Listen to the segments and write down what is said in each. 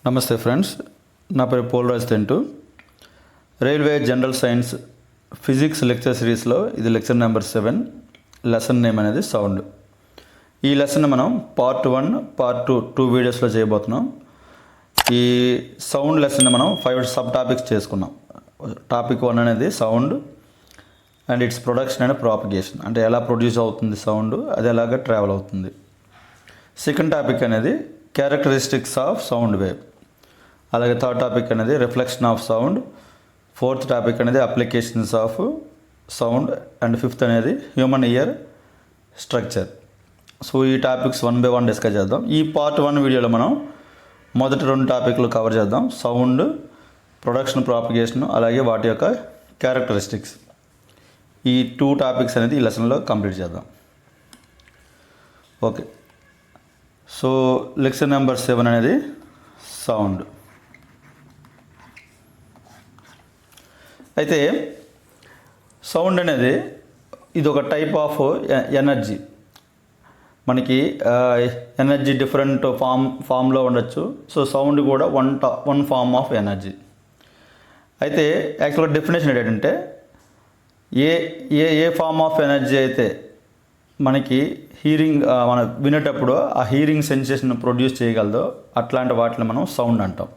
నమస్తే ఫ్రెండ్స్, నా పేరు Polaraj Tentu. Railway general science physics lecture సిరీస్లో ఇది లెక్చర్ నెంబర్ 7. లెసన్ నేమ్ అనేది సౌండ్. ఈ లెసన్ మనం పార్ట్ 1, పార్ట్ 2 వీడియోస్లో చేయబోతున్నాం. ఈ సౌండ్ లెసన్ మనం 5 సబ్ టాపిక్స్ చేసుకున్నాం. టాపిక్ 1 అనేది sound and its production and propagation, అంటే ఎలా ప్రొడ్యూస్ అవుతుంది సౌండ్, అది ఎలాగ ట్రావెల్ అవుతుంది. సెకండ్ టాపిక్ అనేది క్యారెక్టరిస్టిక్స్ ఆఫ్ సౌండ్ వేవ్. అలాగే థర్డ్ టాపిక్ అనేది reflection of sound. Fourth topic అనేది applications of sound. And fifth అనేది హ్యూమన్ ఇయర్ స్ట్రక్చర్. సో ఈ టాపిక్స్ 1 by 1 డిస్కస్ చేద్దాం. ఈ పార్ట్ 1 వీడియోలో మనం మొదటి 2 టాపిక్లు కవర్ చేద్దాం: సౌండ్, ప్రొడక్షన్, ప్రాపగేషన్, అలాగే వాటి యొక్క క్యారెక్టరిస్టిక్స్. ఈ 2 టాపిక్స్ అనేది ఈ లెసన్లో కంప్లీట్ చేద్దాం. ఓకే, సో లెక్చర్ నెంబర్ 7 అనేది సౌండ్. అయితే సౌండ్ అనేది ఇది ఒక టైప్ ఆఫ్ ఎనర్జీ. మనకి ఎనర్జీ డిఫరెంట్ ఫామ్లో ఉండొచ్చు. సో సౌండ్ కూడా వన్ ఫామ్ ఆఫ్ ఎనర్జీ. అయితే యాక్చువల్గా డెఫినేషన్ ఏంటంటే ఏ ఫామ్ ఆఫ్ ఎనర్జీ అయితే మనకి మనం వినేటప్పుడు ఆ హీరింగ్ సెన్సేషన్ ప్రొడ్యూస్ చేయగలదో అట్లాంటి వాటిని మనం సౌండ్ అంటాం.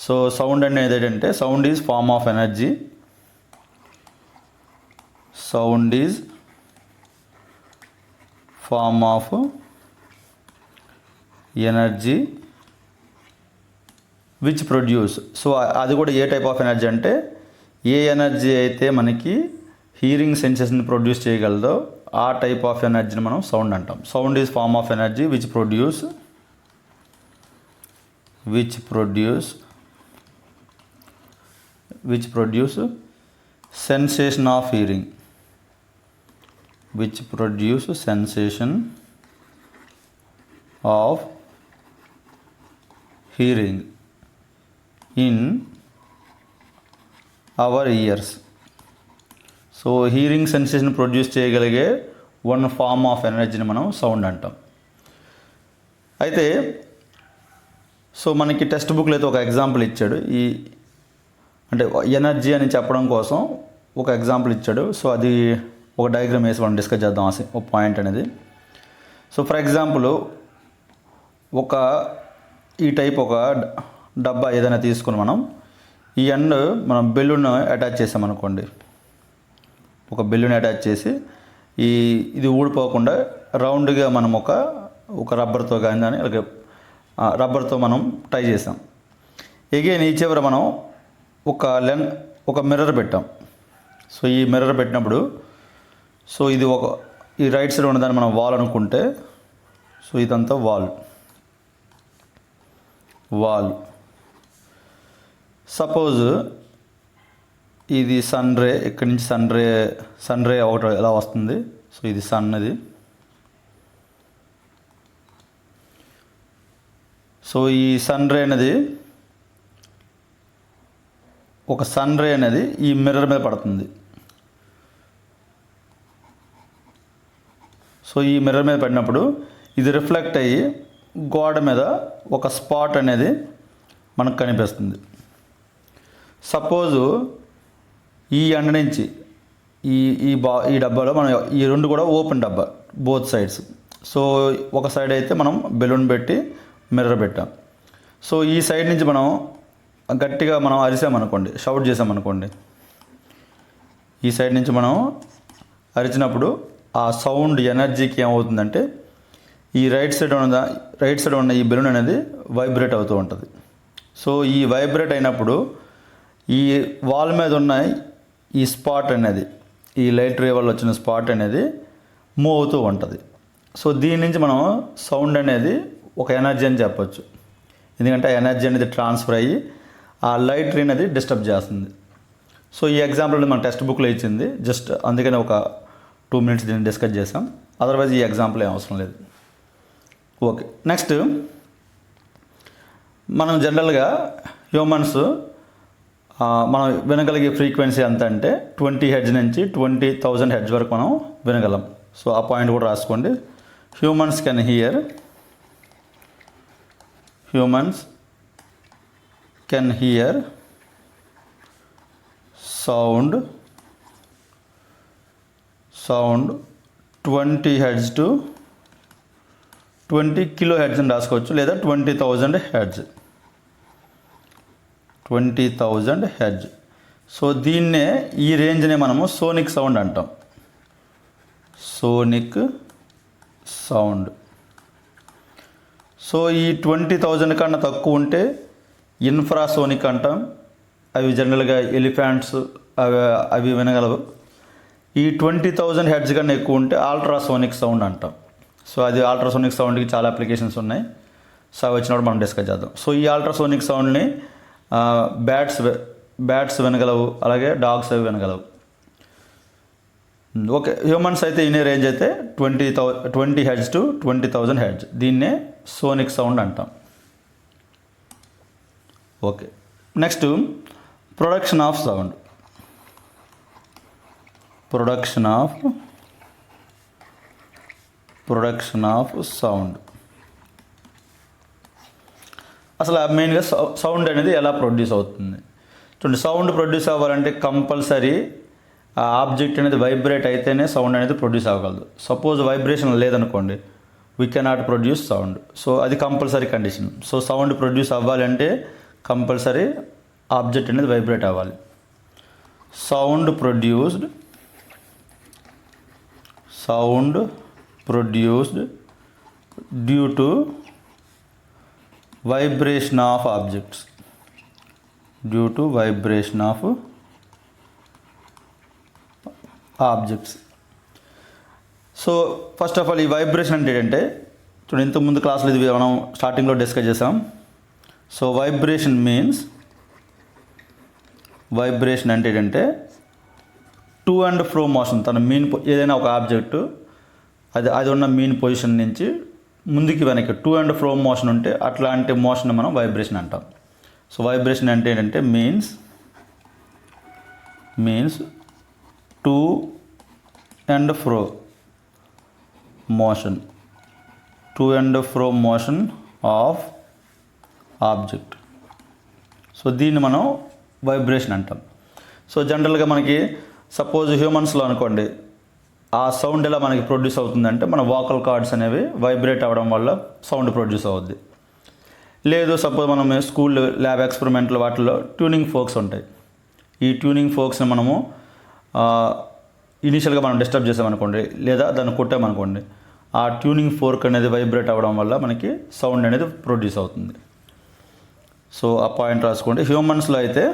సో సౌండ్ అనేది ఏంటంటే sound is form of energy. Sound is form of energy which produce. So అది కూడా ఏ టైప్ ఆఫ్ ఎనర్జీ అంటే ఏ ఎనర్జీ అయితే మనకి హీరింగ్ సెన్సేషన్ ప్రొడ్యూస్ చేయగలదో ఆ టైప్ ఆఫ్ ఎనర్జీని మనం సౌండ్ అంటాం. Sound is form of energy which produce sensation of hearing, which produce sensation of hearing in our ears. So hearing sensation produce చేయగలిగే one form of ఎనర్జీని మనం sound అంటాం. అయితే సో మనకి టెక్స్ట్ బుక్లో అయితే ఒక ఎగ్జాంపుల్ ఇచ్చాడు. అంటే ఎనర్జీ అని చెప్పడం కోసం ఒక ఎగ్జాంపుల్ ఇచ్చాడు. సో అది ఒక డయాగ్రామ్ వేసి మనం డిస్కస్ చేద్దాం ఒక పాయింట్ అనేది. సో ఫర్ ఎగ్జాంపుల్ ఈ టైప్ ఒక డబ్బా ఏదైనా తీసుకుని మనం ఈ ఎండ్ మనం బెలూన్ అటాచ్ చేసామనుకోండి. ఒక బెలూన్ అటాచ్ చేసి ఇది ఊడిపోకుండా రౌండ్గా మనం ఒక రబ్బర్తో కానీ అలాగే రబ్బర్తో మనం టై చేసాం. ఎగైన్ ఈ చివర మనం ఒక మిర్రర్ పెట్టాం. సో ఈ మిర్రర్ పెట్టినప్పుడు సో ఇది ఈ రైట్ సైడ్ ఉన్నదాన్ని మనం వాల్ అనుకుంటే, సో ఇదంతా వాల్. సపోజ్ ఇది సన్ రే, ఇక్కడి నుంచి సన్ రే ఒకటి ఎలా వస్తుంది. సో ఇది సన్ అది. సో ఈ సన్ రే అనేది ఈ మిర్రర్ మీద పడుతుంది. సో ఈ మిర్రర్ మీద పడినప్పుడు ఇది రిఫ్లెక్ట్ అయ్యి గోడ మీద ఒక స్పాట్ అనేది మనకు కనిపిస్తుంది. సపోజు ఈ ఎండ నుంచి ఈ డబ్బాలో మనం ఈ రెండు కూడా ఓపెన్ డబ్బా, బోత్ సైడ్స్. సో ఒక సైడ్ అయితే మనం బెలూన్ పెట్టి మిర్రర్ పెట్టాం. సో ఈ సైడ్ నుంచి మనం గట్టిగా మనం అరిసామనుకోండి, షౌట్ చేసామనుకోండి. ఈ సైడ్ నుంచి మనం అరిచినప్పుడు ఆ సౌండ్ ఎనర్జీకి ఏమవుతుందంటే ఈ రైట్ సైడ్ ఉన్న ఈ బెలూన్ అనేది వైబ్రేట్ అవుతూ ఉంటుంది. సో ఈ వైబ్రేట్ అయినప్పుడు ఈ వాల్ మీద ఉన్న ఈ స్పాట్ అనేది, ఈ లైట్ రే వల్ల వచ్చిన స్పాట్ అనేది మూవ్ అవుతూ ఉంటుంది. సో దీని నుంచి మనం సౌండ్ అనేది ఒక ఎనర్జీ అని చెప్పొచ్చు. ఎందుకంటే ఆ ఎనర్జీ అనేది ట్రాన్స్ఫర్ అయ్యి ఆ లైట్ రే అనేది డిస్టర్బ్ చేస్తుంది. సో ఈ ఎగ్జాంపుల్ మన టెక్స్ట్ బుక్లో ఇచ్చింది, జస్ట్ అందుకని ఒక 2 minutes దీన్ని డిస్కస్ చేసాం. అదర్వైజ్ ఈ ఎగ్జాంపుల్ ఏం అవసరం లేదు. ఓకే, నెక్స్ట్ మనం జనరల్గా హ్యూమన్స్ మనం వినగలిగే ఫ్రీక్వెన్సీ ఎంత అంటే 20 Hz నుంచి 20,000 Hz వరకు మనం వినగలం. సో ఆ పాయింట్ కూడా రాసుకోండి. Humans can hear sound 20 Hz to 20 kHz అని రాసుకోవచ్చు, లేదా 20,000 Hz. 20,000 Hz. సో దీన్నే, ఈ రేంజ్నే మనము సోనిక్ సౌండ్ అంటాం. Sonic sound. సో ఈ 20,000 కన్నా తక్కువ ఉంటే ఇన్ఫ్రాసోనిక్ అంటాం. అవి జనరల్గా ఎలిఫెంట్స్ అవి వినగలవు. ఈ 20,000 Hz కన్నా ఎక్కువ ఉంటే అల్ట్రాసోనిక్ సౌండ్ అంటాం. సో అది అల్ట్రాసోనిక్ సౌండ్కి చాలా అప్లికేషన్స్ ఉన్నాయి. సో అవి వచ్చినప్పుడు మనం డిస్కస్ చేద్దాం. సో ఈ అల్ట్రాసోనిక్ సౌండ్ని బ్యాట్స్ వినగలవు, అలాగే డాగ్స్ అవి వినగలవు. ఓకే, హ్యూమన్స్ అయితే ఇనే రేంజ్ అయితే 20 Hz to 20,000 Hz. దీన్నే సోనిక్ సౌండ్ అంటాం. Okay, next production of sound. Production of sound. అసలు మెయిన్గా సౌండ్ అనేది ఎలా ప్రొడ్యూస్ అవుతుంది చూడండి. సౌండ్ ప్రొడ్యూస్ అవ్వాలంటే కంపల్సరీ ఆ ఆబ్జెక్ట్ అనేది వైబ్రేట్ అయితేనే సౌండ్ అనేది ప్రొడ్యూస్ అవ్వగలదు. సపోజ్ వైబ్రేషన్ లేదనుకోండి, we cannot produce sound. So అది compulsory condition. So sound produce అవ్వాలంటే కంపల్సరీ ఆబ్జెక్ట్ అనేది వైబ్రేట్ అవ్వాలి. Sound produced due to vibration of objects. So first of all ఈ వైబ్రేషన్ అంటే ఏంటంటే చూడండి, ఇంతకుముందు క్లాసులో ఇది మనం స్టార్టింగ్లో డిస్కస్ చేసాం. సో వైబ్రేషన్ అంటే ఏంటంటే టు అండ్ ఫ్రో మోషన్. తన ఏదైనా ఒక ఆబ్జెక్టు అది ఉన్న మీన్ పొజిషన్ నుంచి ముందుకి వెనక్కి టు అండ్ ఫ్రో మోషన్ ఉంటే అట్లాంటి మోషన్ మనం వైబ్రేషన్ అంటాం. సో వైబ్రేషన్ అంటే ఏంటంటే means to and fro motion of object. So దీన్ని మనం వైబ్రేషన్ అంటాం. సో జనరల్గా మనకి సపోజ్ హ్యూమన్స్లో అనుకోండి, ఆ సౌండ్ ఎలా మనకి ప్రొడ్యూస్ అవుతుందంటే మన వాకల్ కార్డ్స్ అనేవి వైబ్రేట్ అవ్వడం వల్ల సౌండ్ ప్రొడ్యూస్ అవుద్ది. లేదు సపోజ్ మనం స్కూల్ ల్యాబ్ ఎక్స్పెరిమెంట్లు వాటిల్లో ట్యూనింగ్ ఫోక్స్ ఉంటాయి. ఈ ట్యూనింగ్ ఫోక్స్ని మనము ఇనీషియల్గా మనం డిస్టర్బ్ చేసామనుకోండి, లేదా దాన్ని కొట్టామనుకోండి, ఆ ట్యూనింగ్ ఫోర్క్ అనేది వైబ్రేట్ అవ్వడం వల్ల మనకి సౌండ్ అనేది ప్రొడ్యూస్ అవుతుంది. సో ఆ పాయింట్ రాసుకోండి. హ్యూమన్స్లో అయితే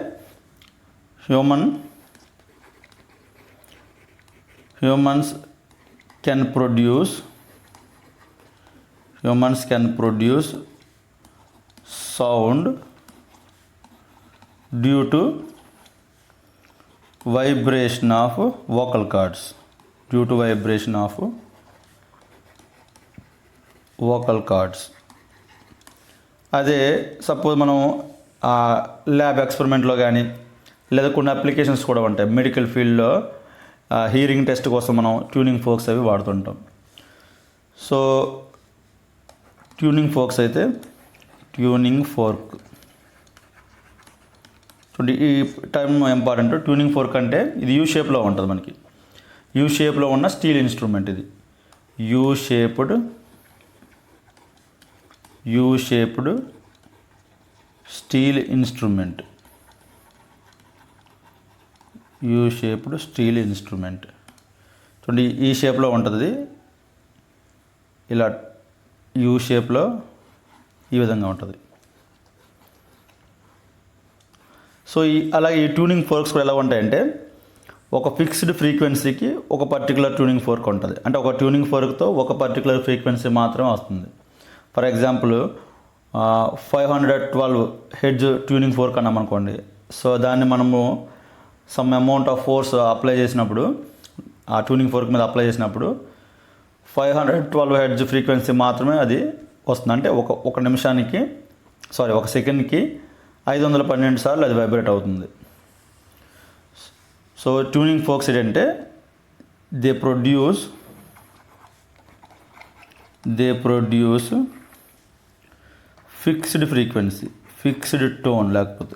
humans can produce sound due to vibration of vocal cords. అదే సపోజ్ మనం ల్యాబ్ ఎక్స్పెరిమెంట్లో కానీ, లేదా కొన్ని అప్లికేషన్స్ కూడా ఉంటాయి మెడికల్ ఫీల్డ్లో, హీరింగ్ టెస్ట్ కోసం మనం ట్యూనింగ్ ఫోక్స్ అవి వాడుతుంటాం. సో ట్యూనింగ్ ఫోర్క్ చూడండి, ఈ టైం ఇంపార్టెంట్. ట్యూనింగ్ ఫోర్క్ అంటే ఇది యూ షేప్లో ఉంటుంది. మనకి యూ షేప్లో ఉన్న స్టీల్ ఇన్స్ట్రుమెంట్. ఇది యూ షేప్డ్ స్టీల్ ఇన్స్ట్రుమెంట్. చూడండి, ఈ షేప్లో ఉంటుంది. ఇలా యూ షేప్లో ఈ విధంగా ఉంటుంది. సో అలాగే ఈ ట్యూనింగ్ ఫోర్క్స్ కూడా ఎలా ఉంటాయంటే, ఒక ఫిక్స్డ్ ఫ్రీక్వెన్సీకి ఒక పర్టికులర్ ట్యూనింగ్ ఫోర్క్ ఉంటుంది. అంటే ఒక ట్యూనింగ్ ఫోర్క్తో ఒక పర్టికులర్ ఫ్రీక్వెన్సీ మాత్రమే వస్తుంది. For example 512 hedge tuning fork అన్నాం అనుకోండి. సో దాన్ని మనము some amount of force apply చేసినప్పుడు, ఆ ట్యూనింగ్ ఫోర్క్ మీద అప్లై చేసినప్పుడు 512 హెడ్జ్ ఫ్రీక్వెన్సీ మాత్రమే అది వస్తుంది. అంటే ఒక సెకండ్కి 512 సార్లు అది వైబ్రేట్ అవుతుంది. సో ట్యూనింగ్ ఫోర్క్స్ ఏంటంటే they produce fixed fixed tone, లేకపోతే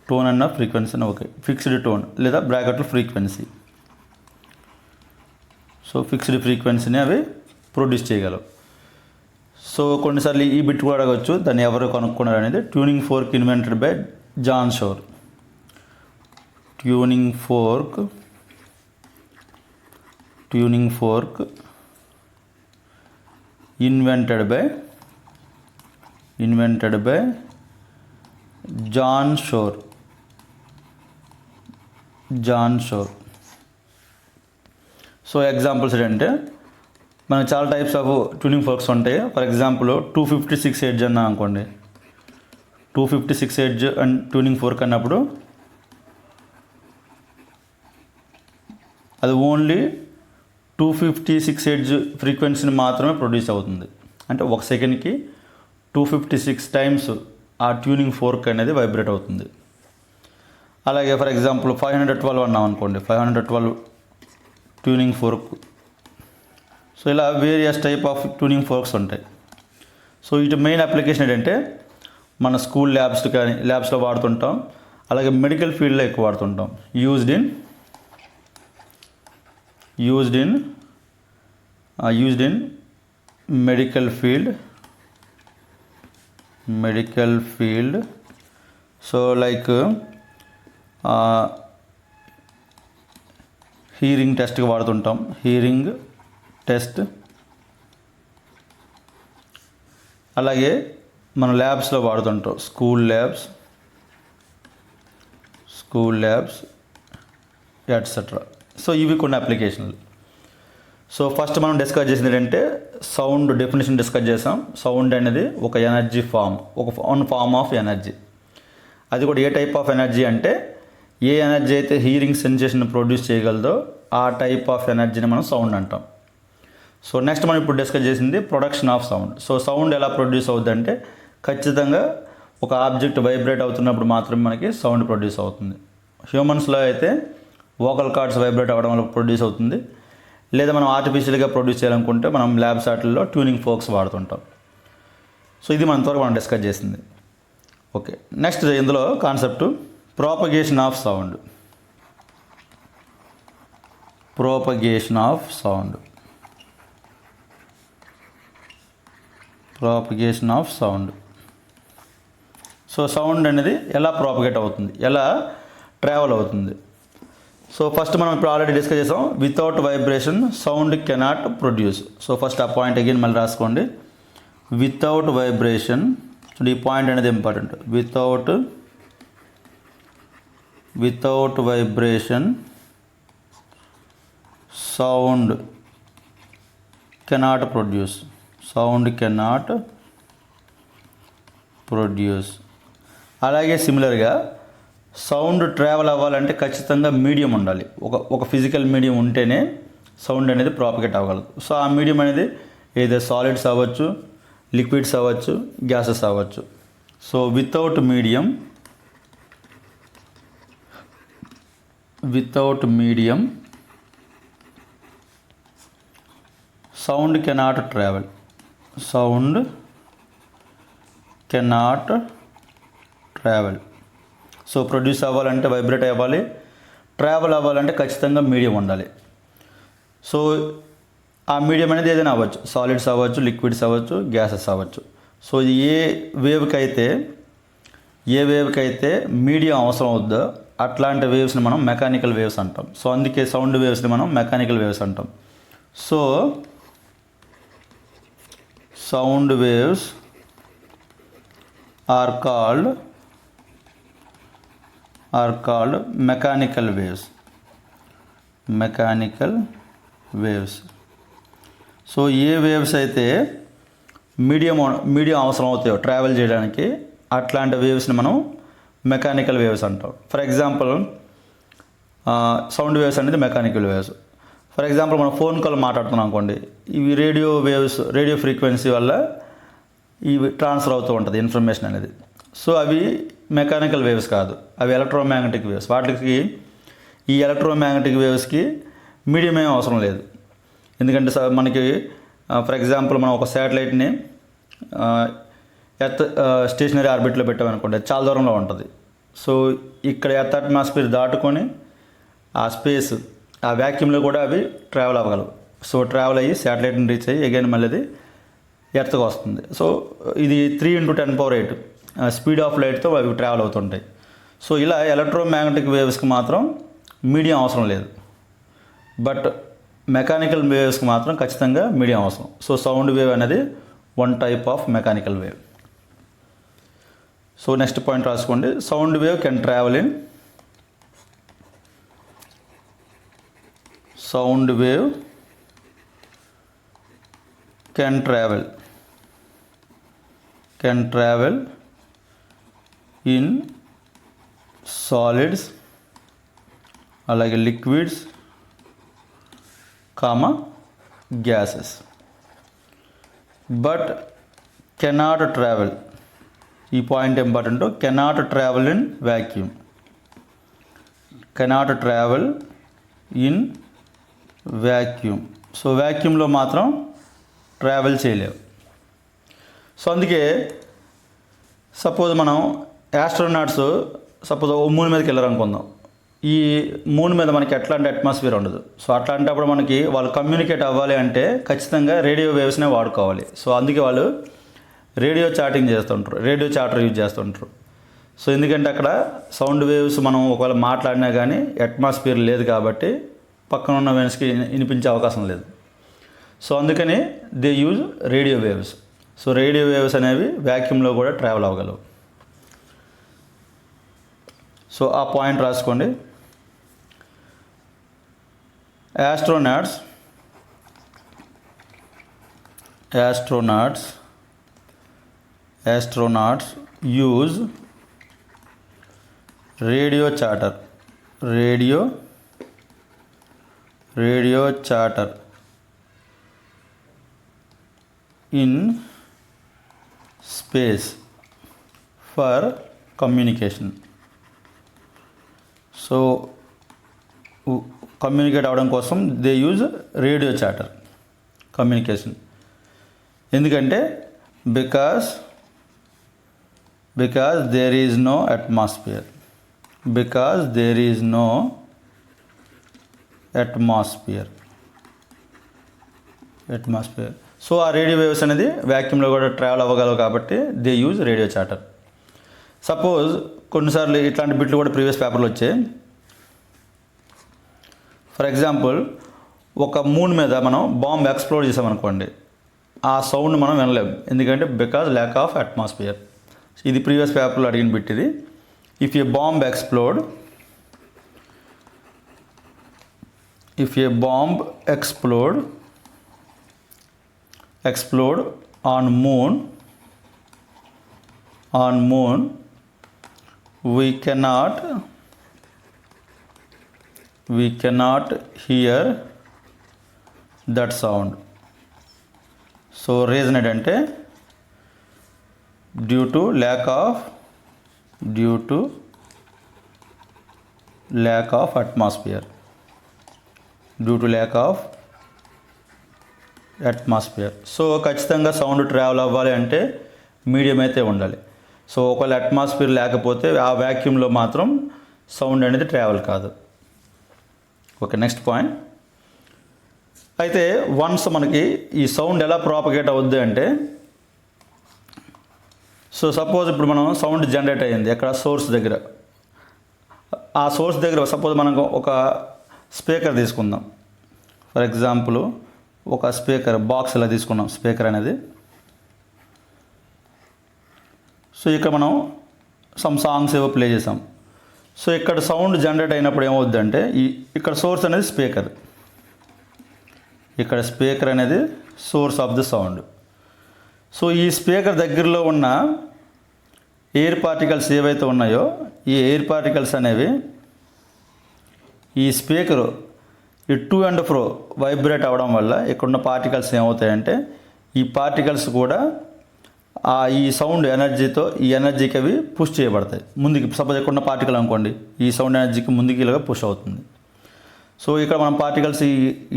టోన్ అన్న ఫ్రీక్వెన్సీ అన్న ఓకే, ఫిక్స్డ్ టోన్ లేదా బ్రాకెట్లో ఫ్రీక్వెన్సీ. సో ఫిక్స్డ్ ఫ్రీక్వెన్సీని అవి ప్రొడ్యూస్ చేయగలవు. సో కొన్నిసార్లు ఈ బిట్ కూడా అడగవచ్చు, దాన్ని ఎవరు కనుక్కున్నారు అనేది. Tuning fork invented by John Shore. Tuning fork invented by John Shore. So examples ఏంటంటే మనకు చాలా టైప్స్ ఆఫ్ ట్యూనింగ్ ఫోర్క్స్ ఉంటాయి. ఫర్ ఎగ్జాంపుల్ 256 ఎడ్జ్ అన్నా అనుకోండి, 256 ఎడ్జ్ అండ్ ట్యూనింగ్ ఫోర్క్ అన్నప్పుడు అది ఓన్లీ 256 ఎడ్జ్ ఫ్రీక్వెన్సీని మాత్రమే ప్రొడ్యూస్ అవుతుంది. అంటే ఒక సెకండ్కి 256 టైమ్స్ ఆ ట్యూనింగ్ ఫోర్క్ అనేది వైబ్రేట్ అవుతుంది. అలాగే ఫర్ ఎగ్జాంపుల్ 512 అన్నాం అనుకోండి, 512 ట్యూనింగ్ ఫోర్క్. సో ఇలా various type of tuning forks ఉంటాయి. సో ఇటు మెయిన్ అప్లికేషన్ ఏంటంటే మన స్కూల్ ల్యాబ్స్లో వాడుతుంటాం, అలాగే మెడికల్ ఫీల్డ్లో ఎక్కువ వాడుతుంటాం. Used in medical field. So like hearing టెస్ట్కి వాడుతుంటాం, హీరింగ్ టెస్ట్. అలాగే మన ల్యాబ్స్లో వాడుతుంటాం, స్కూల్ ల్యాబ్స్ ఎట్సెట్రా. సో ఇవి కొన్ని అప్లికేషన్లు. సో ఫస్ట్ మనం డిస్కస్ చేసింది ఏంటంటే సౌండ్ డెఫినేషన్ డిస్కస్ చేసాం. సౌండ్ అనేది ఒక energy form, one form of energy. అది కూడా ఏ టైప్ ఆఫ్ ఎనర్జీ అంటే ఏ ఎనర్జీ అయితే హీరింగ్ సెన్సేషన్ ప్రొడ్యూస్ చేయగలదో ఆ టైప్ ఆఫ్ ఎనర్జీని మనం సౌండ్ అంటాం. సో నెక్స్ట్ మనం ఇప్పుడు డిస్కస్ చేసింది production of sound. So sound ఎలా ప్రొడ్యూస్ అవుతుంది అంటే ఖచ్చితంగా ఒక ఆబ్జెక్ట్ వైబ్రేట్ అవుతున్నప్పుడు మాత్రమే మనకి సౌండ్ ప్రొడ్యూస్ అవుతుంది. హ్యూమన్స్లో అయితే వోకల్ కార్డ్స్ వైబ్రేట్ అవ్వడం వల్ల ప్రొడ్యూస్ అవుతుంది. లేదా మనం ఆర్టిఫిషియల్గా ప్రొడ్యూస్ చేయాలనుకుంటే మనం ల్యాబ్స్ వాటిల్లో ట్యూనింగ్ ఫోర్క్స్ వాడుతుంటాం. సో ఇది మన త్వరగా మనం డిస్కస్ చేసింది. ఓకే, నెక్స్ట్ ఇందులో concept propagation of sound. So sound అనేది ఎలా ప్రాపగేట్ అవుతుంది, ఎలా ట్రావెల్ అవుతుంది. సో ఫస్ట్ మనం ఇప్పుడు ఆల్రెడీ డిస్కస్ చేసాం, without vibration sound cannot produce. So first ఆ పాయింట్ అగైన్ మళ్ళీ రాసుకోండి. వితౌట్ వైబ్రేషన్, ఈ పాయింట్ అనేది important. Without vibration sound cannot produce. అలాగే సిమిలర్గా సౌండ్ ట్రావెల్ అవ్వాలంటే ఖచ్చితంగా మీడియం ఉండాలి. ఒక ఫిజికల్ మీడియం ఉంటేనే సౌండ్ అనేది ప్రాపగేట్ అవ్వగలదు. సో ఆ మీడియం అనేది ఏదో సాలిడ్స్ అవ్వచ్చు, లిక్విడ్స్ అవ్వచ్చు, గ్యాసెస్ అవ్వచ్చు. So without medium sound cannot travel. So produce అవ్వాలంటే వైబ్రేట్ అవ్వాలి, ట్రావెల్ అవ్వాలంటే ఖచ్చితంగా మీడియం ఉండాలి. సో ఆ మీడియం అనేది ఏదైనా అవ్వచ్చు, సాలిడ్స్ అవ్వచ్చు, లిక్విడ్స్ అవ్వచ్చు, గ్యాసెస్ అవ్వచ్చు. సో ఏ వేవ్కి అయితే మీడియం అవసరం అవుద్దో అట్లాంటి వేవ్స్ని మనం మెకానికల్ వేవ్స్ అంటాం. సో అందుకే సౌండ్ వేవ్స్ని మనం మెకానికల్ వేవ్స్ అంటాం. So sound waves are called mechanical waves. So ఏ వేవ్స్ అయితే మీడియం అవసరం అవుతాయో ట్రావెల్ చేయడానికి అట్లాంటి వేవ్స్ని మనం మెకానికల్ వేవ్స్ అంటాం. ఫర్ ఎగ్జాంపుల్ సౌండ్ వేవ్స్ అనేది మెకానికల్ వేవ్స్. ఫర్ ఎగ్జాంపుల్ మనం ఫోన్ కాల్ మాట్లాడుతున్నాం అనుకోండి, ఇవి రేడియో ఫ్రీక్వెన్సీ వల్ల ఇవి ట్రాన్స్ఫర్ అవుతూ ఉంటుంది ఇన్ఫర్మేషన్ అనేది. సో అవి మెకానికల్ వేవ్స్ కాదు, అవి ఎలక్ట్రోమాగ్నెటిక్ వేవ్స్. వాటికి ఈ ఎలక్ట్రోమాగ్నెటిక్ వేవ్స్కి మీడియం ఏం అవసరం లేదు. ఎందుకంటే మనకి ఫర్ ఎగ్జాంపుల్ మనం ఒక శాటిలైట్ని ఎర్త్ స్టేషనరీ ఆర్బిట్లో పెట్టామనుకోండి అది చాలా దూరంలో ఉంటుంది. సో ఇక్కడ ఎర్త్ అట్మాస్ఫియర్ దాటుకొని ఆ స్పేస్ ఆ వ్యాక్యూమ్లో కూడా అవి ట్రావెల్ అవ్వగలవు. సో ట్రావెల్ అయ్యి శాటిలైట్ని రీచ్ అయ్యి అగైన్ మళ్ళీ అది ఎర్త్కి వస్తుంది. సో ఇది 3 × 10⁸ స్పీడ్ ఆఫ్ లైట్తో అవి ట్రావెల్ అవుతుంటాయి. సో ఇలా ఎలక్ట్రోమాగ్నెటిక్ వేవ్స్కి మాత్రం మీడియం అవసరం లేదు, బట్ మెకానికల్ వేవ్స్కి మాత్రం ఖచ్చితంగా మీడియం అవసరం. సో సౌండ్ వేవ్ అనేది one type of mechanical wave. So next point రాసుకోండి. Sound wave can travel in sound wave can travel in solids అలాగే liquids gases, but cannot travel, ఈ point important, cannot travel in vacuum, cannot travel in vacuum. So వ్యాక్యూమ్లో మాత్రం travel చేయలేవు. So అందుకే suppose మనం astronauts suppose moon మీదకి వెళ్ళారనుకుందాం. ఈ moon మీద మనకి ఎట్లాంటి అట్మాస్ఫియర్ ఉండదు. సో అట్లాంటప్పుడు మనకి వాళ్ళు కమ్యూనికేట్ అవ్వాలి అంటే ఖచ్చితంగా రేడియో వేవ్స్నే వాడుకోవాలి. సో అందుకే వాళ్ళు రేడియో చాటింగ్ చేస్తుంటారు, రేడియో చాటర్ యూజ్ చేస్తుంటారు. సో ఎందుకంటే అక్కడ సౌండ్ వేవ్స్ మనం ఒకవేళ మాట్లాడినా కానీ అట్మాస్ఫియర్ లేదు కాబట్టి పక్కన ఉన్న వేవ్స్కి వినిపించే అవకాశం లేదు. సో అందుకని they use radio waves. So radio waves అనేవి వ్యాక్యూమ్లో కూడా ట్రావెల్ అవ్వగలవు. సో ఆ పాయింట్ రాసుకోండి. astronauts use radio chatter in space for communication. So communicate అవ్వడం కోసం they use radio chatter communication. ఎందుకంటే because there is no atmosphere, so ఆ రేడియో వేవ్స్ అనేది వ్యాక్యూమ్లో కూడా ట్రావెల్ అవ్వగలవు కాబట్టి they use radio chatter. Suppose కొన్నిసార్లు ఇట్లాంటి బిట్లు కూడా ప్రీవియస్ పేపర్లో వచ్చాయి. ఫర్ ఎగ్జాంపుల్ ఒక మూన్ మీద మనం బాంబ్ ఎక్స్ప్లోడ్ చేసామనుకోండి, ఆ సౌండ్ మనం వినలేము. ఎందుకంటే బికాజ్ ల్యాక్ ఆఫ్ అట్మాస్ఫియర్. ఇది ప్రీవియస్ పేపర్లో అడిగిన బిట్ ఇది. If a bomb explode on moon, we cannot hear that sound. So reason ఏంటంటే due to lack of atmosphere. So ఖచ్చితంగా సౌండ్ ట్రావెల్ అవ్వాలి అంటే మీడియం అయితే ఉండాలి. సో ఒకవేళ అట్మాస్ఫియర్ లేకపోతే ఆ వ్యాక్యూమ్లో మాత్రం సౌండ్ అనేది ట్రావెల్ కాదు. Okay, next point. అయితే వన్స్ మనకి ఈ సౌండ్ ఎలా ప్రాపగేట్ అవుద్ది అంటే, సో సపోజ్ ఇప్పుడు మనం సౌండ్ జనరేట్ అయ్యింది ఎక్కడ, సోర్స్ దగ్గర. ఆ సోర్స్ దగ్గర సపోజ్ మనం ఒక స్పీకర్ తీసుకుందాం. ఫర్ ఎగ్జాంపుల్ ఒక స్పీకర్ బాక్స్ ఇలా తీసుకున్నాం, స్పీకర్ అనేది. సో ఇక్కడ మనం సమ్ సాంగ్స్ ఏవో ప్లే చేసాం. సో ఇక్కడ సౌండ్ జనరేట్ అయినప్పుడు ఏమవుద్దంటే ఇక్కడ సోర్స్ అనేది స్పీకర్, ఇక్కడ స్పీకర్ అనేది source of the sound. So ఈ స్పీకర్ దగ్గరలో ఉన్న ఎయిర్ పార్టికల్స్ ఏవైతే ఉన్నాయో ఈ ఎయిర్ పార్టికల్స్ అనేవి ఈ స్పీకరు ఈ టు అండ్ ఫ్రో వైబ్రేట్ అవ్వడం వల్ల ఇక్కడున్న పార్టికల్స్ ఏమవుతాయంటే ఈ పార్టికల్స్ కూడా ఈ సౌండ్ ఎనర్జీతో ఈ ఎనర్జీకి అవి పుష్ చేయబడతాయి ముందుకి. సపోజ్ ఎక్కడున్న పార్టికల్ అనుకోండి, ఈ సౌండ్ ఎనర్జీకి ముందుకి ఇలాగా పుష్ అవుతుంది. సో ఇక్కడ మనం పార్టికల్స్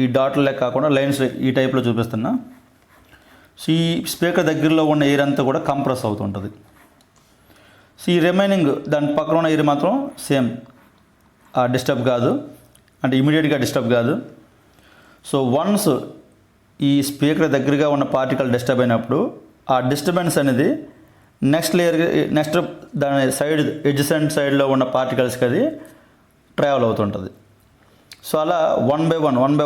ఈ డాట్లే కాకుండా లైన్స్ ఈ టైప్లో చూపిస్తున్నా. సో ఈ స్పీకర్ దగ్గరలో ఉన్న ఎయిర్ అంతా కూడా కంప్రెస్ అవుతుంటుంది. సో ఈ రిమైనింగ్ దాని పక్కన ఉన్న ఎయిర్ మాత్రం సేమ్ డిస్టర్బ్ కాదు, అంటే ఇమీడియట్గా డిస్టర్బ్ కాదు. సో వన్స్ ఈ స్పీకర్ దగ్గరగా ఉన్న పార్టికల్ డిస్టర్బ్ అయినప్పుడు ఆ డిస్టర్బెన్స్ అనేది నెక్స్ట్ దాని సైడ్ ఎడ్జసెంట్ సైడ్లో ఉన్న పార్టికల్స్కి అది ట్రావెల్ అవుతుంటుంది. సో అలా వన్ బై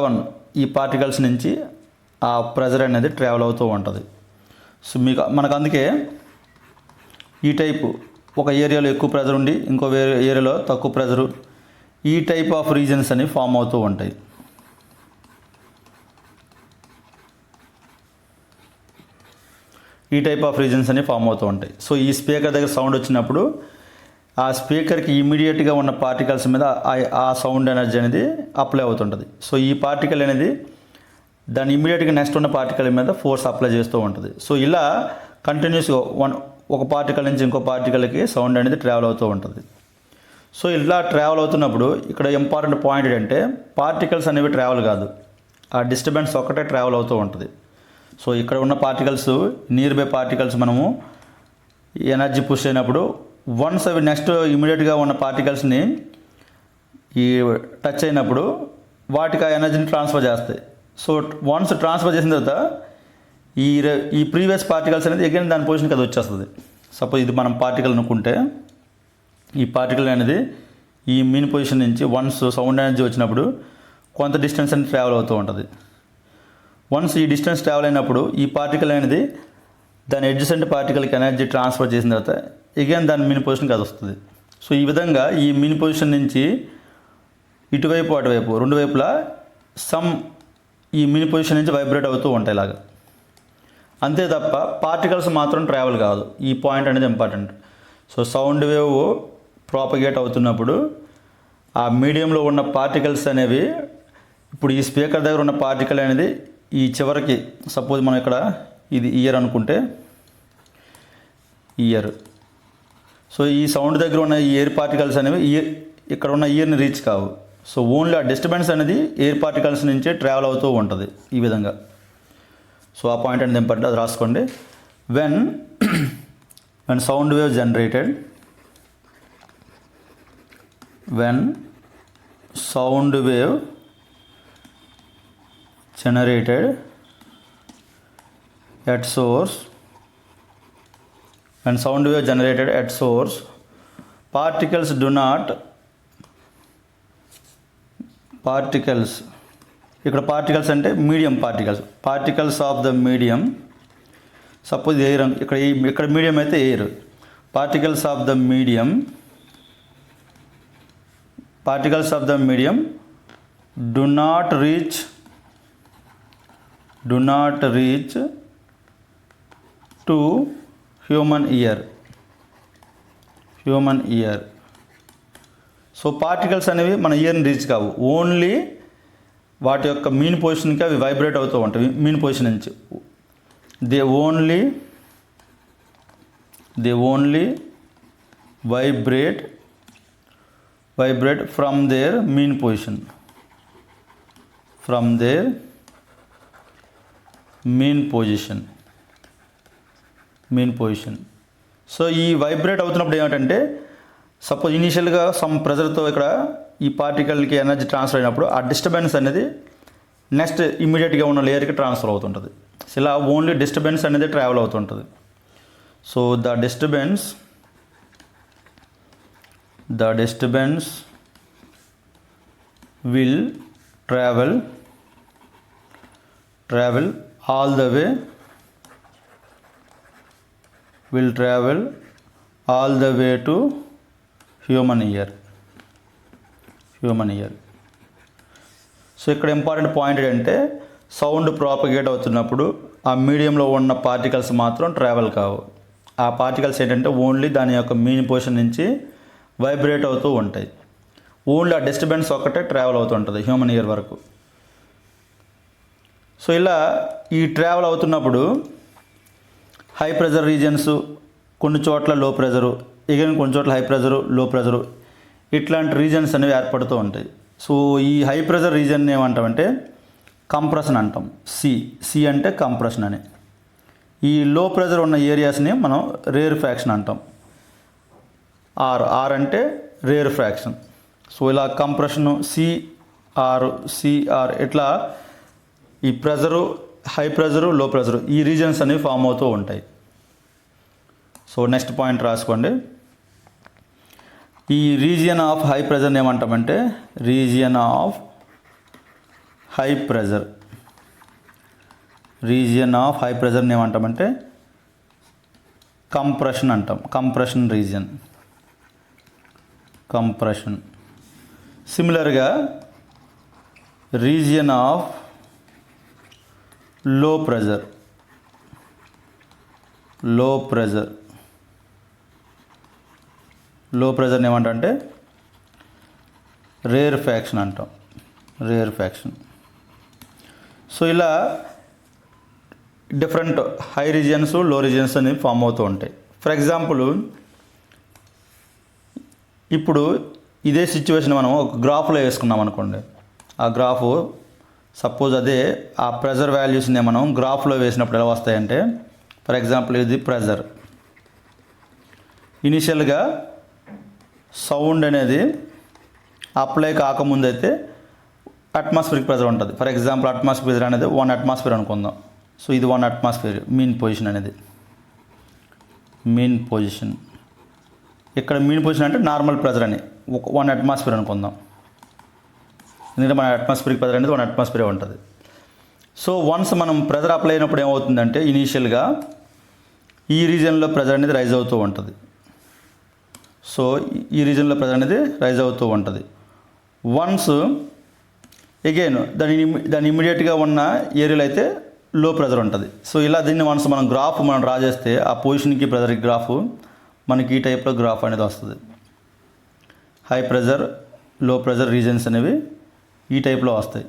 వన్ ఈ పార్టికల్స్ నుంచి ఆ ప్రెజర్ అనేది ట్రావెల్ అవుతూ ఉంటుంది. సో మనకు అందుకే ఈ టైపు ఒక ఏరియాలో ఎక్కువ ప్రెజర్ ఉండి ఇంకో వేరే ఏరియాలో తక్కువ ప్రెజరు, ఈ టైప్ ఆఫ్ రీజన్స్ అని ఫామ్ అవుతూ ఉంటాయి. సో ఈ స్పీకర్ దగ్గర సౌండ్ వచ్చినప్పుడు ఆ స్పీకర్కి ఇమీడియట్గా ఉన్న పార్టికల్స్ మీద ఆ సౌండ్ ఎనర్జీ అనేది అప్లై అవుతుంటుంది. సో ఈ పార్టికల్ అనేది దాని ఇమీడియట్గా నెక్స్ట్ ఉన్న పార్టికల్ మీద ఫోర్స్ అప్లై చేస్తూ ఉంటుంది. సో ఇలా కంటిన్యూస్గా ఒక పార్టికల్ నుంచి ఇంకో పార్టికల్కి సౌండ్ అనేది ట్రావెల్ అవుతూ ఉంటుంది. సో ఇలా ట్రావెల్ అవుతున్నప్పుడు ఇక్కడ ఇంపార్టెంట్ పాయింట్ ఏంటంటే పార్టికల్స్ అనేవి ట్రావెల్ కాదు, ఆ డిస్టర్బెన్స్ ఒక్కటే ట్రావెల్ అవుతూ ఉంటుంది. సో ఇక్కడ ఉన్న పార్టికల్స్ నియర్ బై పార్టికల్స్ మనము ఎనర్జీ పుష్ అయినప్పుడు వన్స్ అవి నెక్స్ట్ ఇమీడియట్గా ఉన్న పార్టికల్స్ని ఈ టచ్ అయినప్పుడు వాటికి ఆ ఎనర్జీని ట్రాన్స్ఫర్ చేస్తాయి. సో వన్స్ ట్రాన్స్ఫర్ చేసిన తర్వాత ఈ ప్రీవియస్ పార్టికల్స్ అనేది అగైన్ దాని పొజిషన్కి అది వచ్చేస్తుంది. సపోజ్ ఇది మనం పార్టికల్ అనుకుంటే ఈ పార్టికల్ అనేది ఈ మీన్ పొజిషన్ నుంచి వన్స్ సౌండ్ ఎనర్జీ వచ్చినప్పుడు కొంత డిస్టెన్స్ అనేది ట్రావెల్ అవుతూ ఉంటుంది. వన్స్ ఈ డిస్టెన్స్ ట్రావెల్ అయినప్పుడు ఈ పార్టికల్ అనేది దాని అడ్జసెంట్ పార్టికల్కి ఎనర్జీ ట్రాన్స్ఫర్ చేసిన తర్వాత అగైన్ దాని మీన్ పొజిషన్కి అది వస్తుంది. సో ఈ విధంగా ఈ మీన్ పొజిషన్ నుంచి ఇటువైపు అటువైపు రెండు వైపులా ఈ మీన్ పొజిషన్ నుంచి వైబ్రేట్ అవుతూ ఉంటాయి ఇలాగా. అంతే తప్ప పార్టికల్స్ మాత్రం ట్రావెల్ కాదు. ఈ పాయింట్ అనేది important. So sound wave propagate అవుతున్నప్పుడు ఆ మీడియంలో ఉన్న పార్టికల్స్ అనేవి ఇప్పుడు ఈ స్పీకర్ దగ్గర ఉన్న పార్టికల్ అనేది ఈ చివరికి సపోజ్ మనం ఇక్కడ ఇది ఇయర్ అనుకుంటే ఇయర్, సో ఈ సౌండ్ దగ్గర ఉన్న ఈ ఎయిర్ పార్టికల్స్ అనేవి ఇక్కడ ఉన్న ఇయర్ని రీచ్ కావు. సో ఓన్లీ ఆ డిస్టర్బెన్స్ అనేది ఎయిర్ పార్టికల్స్ నుంచే ట్రావెల్ అవుతూ ఉంటుంది ఈ విధంగా. సో ఆ పాయింట్ అనేది ఇంపార్టెంట్, అది రాసుకోండి. When sound wave generated at source, particles ఇక్కడ పార్టికల్స్ అంటే medium particles of the medium, suppose air ఇక్కడ మీడియం అయితే air, particles of the medium do not reach to human ear. So particles అనేవి మన ఇయర్ని reach కావు, only వాటి యొక్క mean పొజిషన్కి అవి వైబ్రేట్ అవుతూ ఉంటాయి. మీన్ పొజిషన్ నుంచి they only vibrate from their mean position. So ఈ వైబ్రేట్ అవుతున్నప్పుడు ఏమిటంటే సపోజ్ ఇనీషియల్గా సమ్ ప్రెజర్తో ఇక్కడ ఈ పార్టికల్కి ఎనర్జీ ట్రాన్స్ఫర్ అయినప్పుడు ఆ డిస్టర్బెన్స్ అనేది నెక్స్ట్ ఇమీడియట్గా ఉన్న లేయర్కి ట్రాన్స్ఫర్ అవుతుంటుంది. సో ఇలా ఓన్లీ డిస్టర్బెన్స్ అనేది ట్రావెల్ అవుతుంటుంది. So the disturbance will travel all the way to human ear. So ఇక్కడ ఇంపార్టెంట్ పాయింట్ ఏంటంటే సౌండ్ ప్రాపగేట్ అవుతున్నప్పుడు ఆ మీడియంలో ఉన్న పార్టికల్స్ మాత్రం ట్రావెల్ కావు. ఆ పార్టికల్స్ ఏంటంటే ఓన్లీ దాని యొక్క మీన్ పొజిషన్ నుంచి వైబ్రేట్ అవుతూ ఉంటాయి. ఓన్లీ ఆ డిస్టర్బెన్స్ ఒక్కటే ట్రావెల్ అవుతుంటుంది హ్యూమన్ ఇయర్ వరకు. సో ఇలా ఈ ట్రావెల్ అవుతున్నప్పుడు హై ప్రెజర్ రీజన్స్, కొన్ని చోట్ల లో ప్రెజరు, అగైన్ కొన్ని చోట్ల హై ప్రెజరు, లో ప్రెజరు, ఇట్లాంటి రీజన్స్ అనేవి ఏర్పడుతూ ఉంటాయి. సో ఈ హై ప్రెజర్ రీజన్ ఏమంటామంటే కంప్రెషన్ అంటాం. సి అంటే కంప్రెషన్ అని. ఈ లో ప్రెజర్ ఉన్న ఏరియాస్ని మనం రేరిఫాక్షన్ అంటాం. ఆర్ అంటే రేరిఫాక్షన్. సో ఇలా కంప్రెషన్ సిఆర్ ఇట్లా ఈ ప్రెజరు, హై ప్రెజరు, లో ప్రెజరు ఈ రీజన్స్ అనేవి ఫామ్ అవుతూ ఉంటాయి. సో నెక్స్ట్ పాయింట్ రాసుకోండి. ఈ రీజియన్ ఆఫ్ హై ప్రెజర్ని ఏమంటామంటే region of high pressure. Region of high ప్రెజర్ని ఏమంటామంటే కంప్రెషన్ అంటాం. Compression region, compression. సిమిలర్గా region of low pressure, low ప్రెజర్ని ఏమంటే రేరిఫాక్షన్ అంటాం. రేరిఫాక్షన్. సో ఇలా different high regions, low regions అనేవి ఫామ్ అవుతూ ఉంటాయి. ఫర్ ఎగ్జాంపుల్ ఇప్పుడు ఇదే సిచ్యువేషన్ మనం ఒక గ్రాఫ్లో వేసుకున్నాం అనుకోండి. ఆ గ్రాఫ్ సపోజ్ అదే ఆ ప్రెజర్ వాల్యూస్ని మనం గ్రాఫ్లో వేసినప్పుడు ఎలా వస్తాయంటే, ఫర్ ఎగ్జాంపుల్ ఇది ప్రెజర్. ఇనిషియల్గా సౌండ్ అనేది అప్లై కాకముందు అయితే అట్మాస్ఫిరిక్ ప్రెజర్ ఉంటుంది. ఫర్ ఎగ్జాంపుల్ అట్మాస్ఫియర్ ప్రెజర్ అనేది 1 అట్మాస్ఫియర్ అనుకుందాం. సో ఇది 1 అట్మాస్ఫియర్ మీన్ పొజిషన్ అనేది. మీన్ పొజిషన్ ఇక్కడ మీన్ పొజిషన్ అంటే నార్మల్ ప్రెజర్ అని 1 అట్మాస్ఫియర్ అనుకుందాం. ఎందుకంటే మన అట్మాస్ఫిరిక్ ప్రెజర్ అనేది 1 అట్మాస్ఫియర్ ఉంటుంది. సో వన్స్ మనం ప్రెజర్ అప్లై అయినప్పుడు ఏమవుతుందంటే ఇనీషియల్గా ఈ రీజియన్లో ప్రెజర్ అనేది రైజ్ అవుతూ ఉంటుంది. సో ఈ రీజియన్లో ప్రెజర్ అనేది రైజ్ అవుతూ ఉంటుంది. వన్స్ అగైన్ దాని ఇమీడియట్గా ఉన్న ఏరియాలో అయితే లో ప్రెజర్ ఉంటుంది. సో ఇలా దీన్ని వన్స్ మనం గ్రాఫ్ డ్రా చేస్తే ఆ పొజిషన్కి ప్రెజర్కి గ్రాఫ్ మనకి ఈ టైప్లో గ్రాఫ్ అనేది వస్తుంది. హై ప్రెజర్, లో ప్రెజర్ రీజన్స్ అనేవి ఈ టైప్లో వస్తాయి.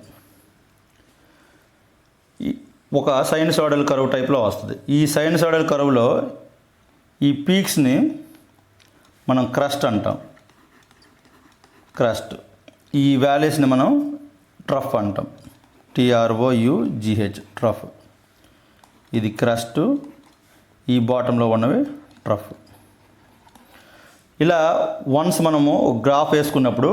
ఒక సైనసాయిడల్ కర్వ్ టైప్లో వస్తుంది. ఈ సైనసాయిడల్ కర్వ్లో ఈ పీక్స్ని మనం క్రస్ట్ అంటాం. క్రస్ట్. ఈ వ్యాలీస్ని మనం ట్రఫ్ అంటాం. TROUGH trough. ఇది క్రస్ట్, ఈ బాటంలో ఉన్నవి ట్రఫ్. ఇలా వన్స్ మనము గ్రాఫ్ వేసుకున్నప్పుడు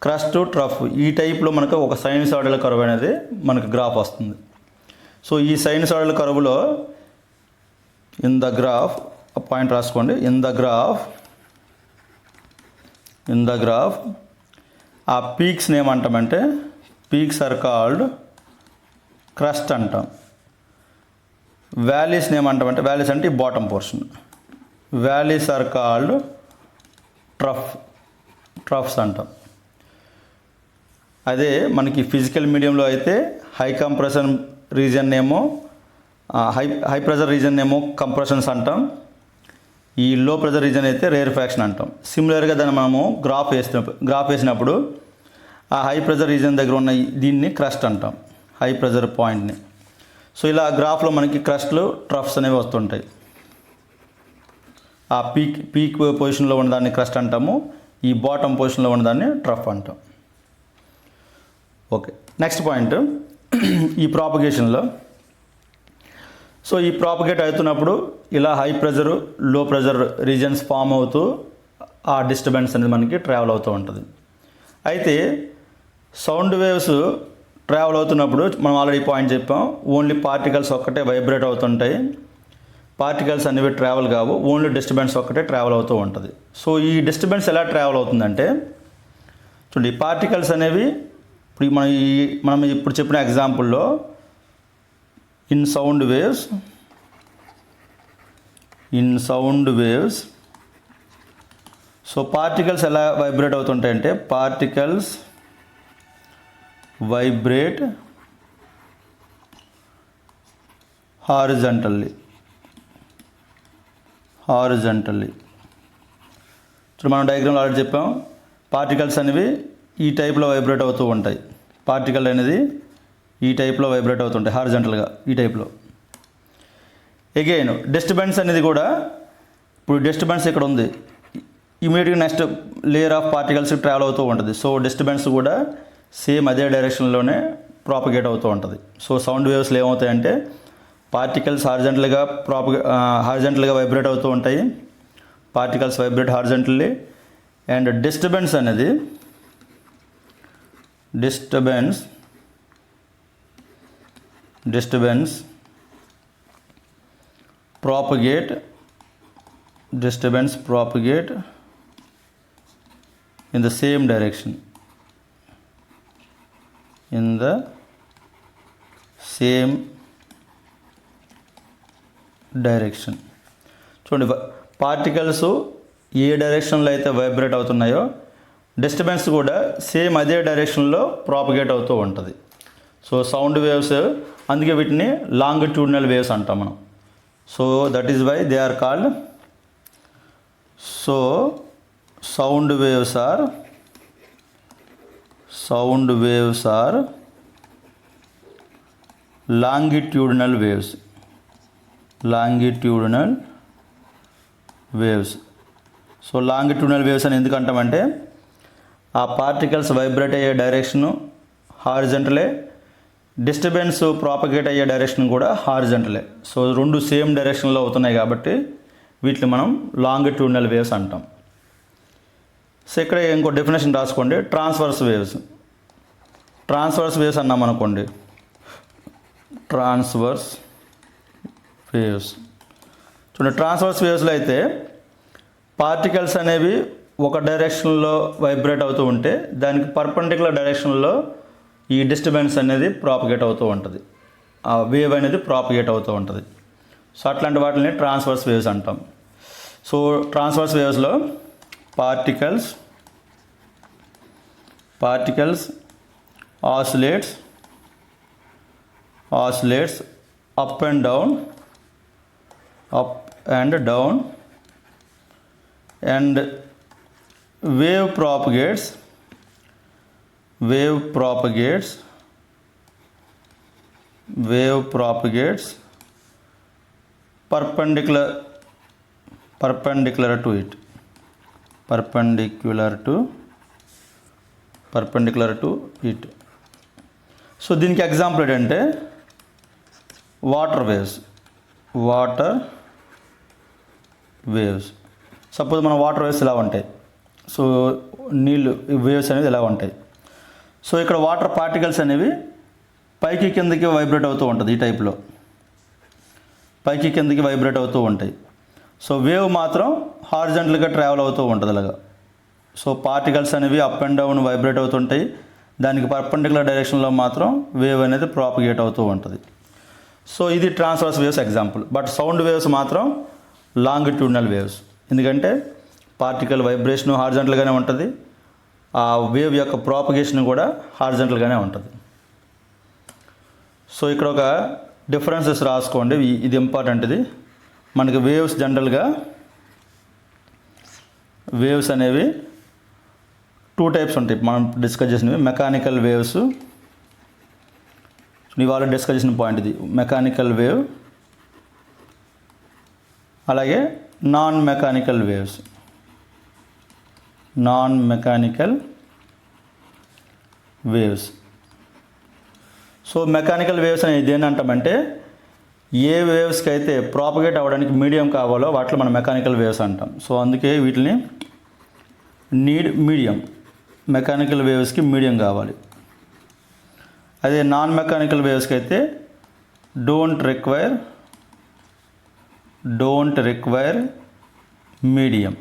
క్రస్ట్, ట్రఫ్ ఈ టైప్లో మనకు ఒక సైనసాయిడల్ కర్వ్ అనేది మనకు గ్రాఫ్ వస్తుంది. సో ఈ సైనసాయిడల్ కర్వ్లో ఇన్ ద గ్రాఫ్ పాయింట్ రాసుకోండి. ఇన్ ద గ్రాఫ్ ఆ పీక్స్ని ఏమంటామంటే పీక్స్ ఆర్ కాల్డ్ క్రస్ట్ అంటాం. వ్యాలీస్ని ఏమంటామంటే వ్యాలీస్ అంటే ఈ bottom portion. Valleys are called troughs అంటాం. అదే మనకి ఫిజికల్ మీడియంలో అయితే హై కంప్రెషన్ రీజన్ ఏమో హై ప్రెజర్ రీజన్ ఏమో కంప్రెషన్స్ అంటాం. ఈ లో ప్రెజర్ రీజన్ అయితే రేరిఫాక్షన్ అంటాం. సిమిలర్గా దాన్ని మనము గ్రాఫ్ వేసినప్పుడు ఆ హై ప్రెజర్ రీజన్ దగ్గర ఉన్న దీన్ని క్రస్ట్ అంటాం, హై ప్రెజర్ పాయింట్ని. సో ఇలా గ్రాఫ్లో మనకి క్రస్ట్లు, ట్రఫ్స్ అనేవి వస్తుంటాయి. ఆ పీక్ పొజిషన్లో ఉన్నదాన్ని క్రస్ట్ అంటాము, ఈ బాటమ్ పొజిషన్లో ఉన్నదాన్ని ట్రఫ్ అంటాం. ఓకే, నెక్స్ట్ పాయింట్ ఈ ప్రాపగేషన్లో. సో ఈ ప్రాపగేట్ అవుతున్నప్పుడు ఇలా హై ప్రెజరు, లో ప్రెజర్ రీజన్స్ ఫామ్ అవుతూ ఆ డిస్టర్బెన్స్ అనేది మనకి ట్రావెల్ అవుతూ ఉంటుంది. అయితే సౌండ్ వేవ్స్ ట్రావెల్ అవుతున్నప్పుడు మనం ఆల్రెడీ పాయింట్ చెప్పాం, ఓన్లీ పార్టికల్స్ ఒక్కటే వైబ్రేట్ అవుతుంటాయి. పార్టికల్స్ అనేవి ట్రావెల్ కావు, ఓన్లీ డిస్టర్బెన్స్ ఒక్కటే ట్రావెల్ అవుతూ ఉంటుంది. సో ఈ డిస్టర్బెన్స్ ఎలా ట్రావెల్ అవుతుందంటే చూడండి, పార్టికల్స్ అనేవి ఇప్పుడు మనం ఇప్పుడు చెప్పిన ఎగ్జాంపుల్లో in sound waves so particles ఎలా వైబ్రేట్ అవుతుంటాయంటే పార్టికల్స్ వైబ్రేట్ హారిజంటల్లీ. ఇప్పుడు మనం డయాగ్రామ్లో ఆల్రెడీ చెప్పాం, పార్టికల్స్ అనేవి ఈ టైప్లో వైబ్రేట్ అవుతూ ఉంటాయి. పార్టికల్ అనేది ఈ టైప్లో వైబ్రేట్ అవుతుంటాయి హారిజంటల్గా, ఈ టైప్లో. అగైన్ డిస్టర్బెన్స్ అనేది కూడా, ఇప్పుడు డిస్టర్బెన్స్ ఇక్కడ ఉంది, ఇమీడియట్గా next layer of particles travel అవుతూ ఉంటుంది. సో డిస్టర్బెన్స్ కూడా సేమ్ అదే డైరెక్షన్లోనే ప్రాపగేట్ అవుతూ ఉంటుంది. సో సౌండ్ వేవ్స్లో ఏమవుతాయంటే పార్టికల్స్ హారిజంటల్గా వైబ్రేట్ అవుతూ ఉంటాయి. Particles vibrate horizontally. And disturbance అనేది propagate in the same direction. చూడండి, పార్టికల్స్ ఏ డైరెక్షన్లో అయితే వైబ్రేట్ అవుతున్నాయో డిస్టర్బెన్స్ కూడా సేమ్ అదే డైరెక్షన్లో ప్రాపగేట్ అవుతూ ఉంటుంది. సో సౌండ్ వేవ్స్, అందుకే వీటిని లాంగిట్యూడినల్ వేవ్స్ అంటాం మనం. So that is why they are called. So sound waves are longitudinal waves. So longitudinal waves అని ఎందుకు అంటామంటే ఆ పార్టికల్స్ వైబ్రేట్ అయ్యే డైరెక్షను హారిజంటలే, డిస్టర్బెన్స్ ప్రాపగేట్ అయ్యే డైరెక్షన్ కూడా హారిజంటలే. సో రెండు సేమ్ డైరెక్షన్లో అవుతున్నాయి కాబట్టి వీటిని మనం లాంగిట్యూడినల్ వేవ్స్ అంటాం. సో ఇక్కడ ఇంకో డెఫినేషన్ రాసుకోండి. ట్రాన్స్వర్స్ వేవ్స్ అన్నాం అనుకోండి. ట్రాన్స్వర్స్ వేవ్స్లో అయితే పార్టికల్స్ అనేవి ఒక డైరెక్షన్లో వైబ్రేట్ అవుతూ ఉంటే దానికి పర్పెండిక్యులర్ డైరెక్షన్లో ఈ డిస్టర్బెన్స్ అనేది ప్రాపగేట్ అవుతూ ఉంటుంది, ఆ వేవ్ అనేది ప్రాపగేట్ అవుతూ ఉంటుంది. సో అట్లాంటి వాటిని ట్రాన్స్వర్స్ వేవ్స్ అంటాం. సో ట్రాన్స్వర్స్ వేవ్స్లో particles oscillates up and down and wave propagates perpendicular to it. So దీనికి ఎగ్జాంపుల్ ఏంటంటే వాటర్ వేవ్స్. సపోజ్ మన వాటర్ వేవ్స్ ఇలా ఉంటాయి. సో నీళ్ళు వేవ్స్ అనేవి ఇలా ఉంటాయి. సో ఇక్కడ వాటర్ పార్టికల్స్ అనేవి పైకి కిందకి వైబ్రేట్ అవుతూ ఉంటుంది. ఈ టైప్లో పైకి కిందకి వైబ్రేట్ అవుతూ ఉంటాయి. సో వేవ్ మాత్రం హారిజంటల్గా ట్రావెల్ అవుతూ ఉంటుంది అలాగా. సో పార్టికల్స్ అనేవి అప్ అండ్ డౌన్ వైబ్రేట్ అవుతుంటాయి, దానికి పర్పెండిక్యులర్ డైరెక్షన్లో మాత్రం వేవ్ అనేది ప్రాపగేట్ అవుతూ ఉంటుంది. సో ఇది transverse waves example. But sound waves మాత్రం లాంగిట్యూడినల్ వేవ్స్, ఎందుకంటే పార్టికల్ వైబ్రేషన్ హారిజంటల్గానే ఉంటుంది, ఆ వేవ్ యొక్క ప్రాపగేషన్ కూడా హారిజంటల్గానే ఉంటుంది. సో ఇక్కడ ఒక డిఫరెన్సెస్ రాసుకోండి, ఇది ఇంపార్టెంట్. ఇది మనకి వేవ్స్ జనరల్గా వేవ్స్ అనేవి 2 టైప్స్ ఉంటాయి. మనం డిస్కస్ చేసినవి మెకానికల్ వేవ్స్, ఇవాళ డిస్కస్ చేసిన పాయింట్ ఇది, మెకానికల్ వేవ్, అలాగే non mechanical waves. So mechanical waves అనేది ఏంటంటామంటే ఏ వేవ్స్కి అయితే ప్రాపగేట్ అవ్వడానికి మీడియం కావాలో వాటిలో మనం మెకానికల్ వేవ్స్ అంటాం. సో అందుకే వీటిని మీడియం, మెకానికల్ వేవ్స్కి మీడియం కావాలి. అదే నాన్ మెకానికల్ వేవ్స్కి అయితే డోంట్ రిక్వైర్ మీడియం.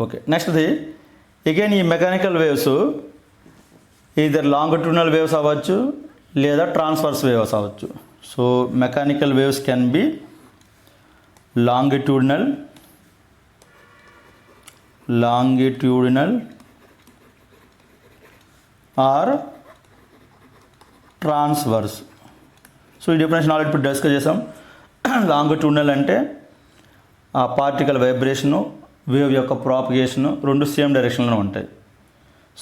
ఓకే, నెక్స్ట్ది అగైన్ ఈ mechanical waves either longitudinal waves అవ్వచ్చు లేదా ట్రాన్స్వర్స్ వేవ్స్ అవ్వచ్చు. So mechanical waves can be longitudinal or transverse. So ఈ డెఫినేషన్ ఆల్రెడీ ఇప్పుడు డిస్కస్ చేసాం. లాంగిట్యూడినల్ అంటే ఆ పార్టికల్ వైబ్రేషను, వేవ్ యొక్క ప్రాపగేషను రెండు సేమ్ డైరెక్షన్లో ఉంటాయి.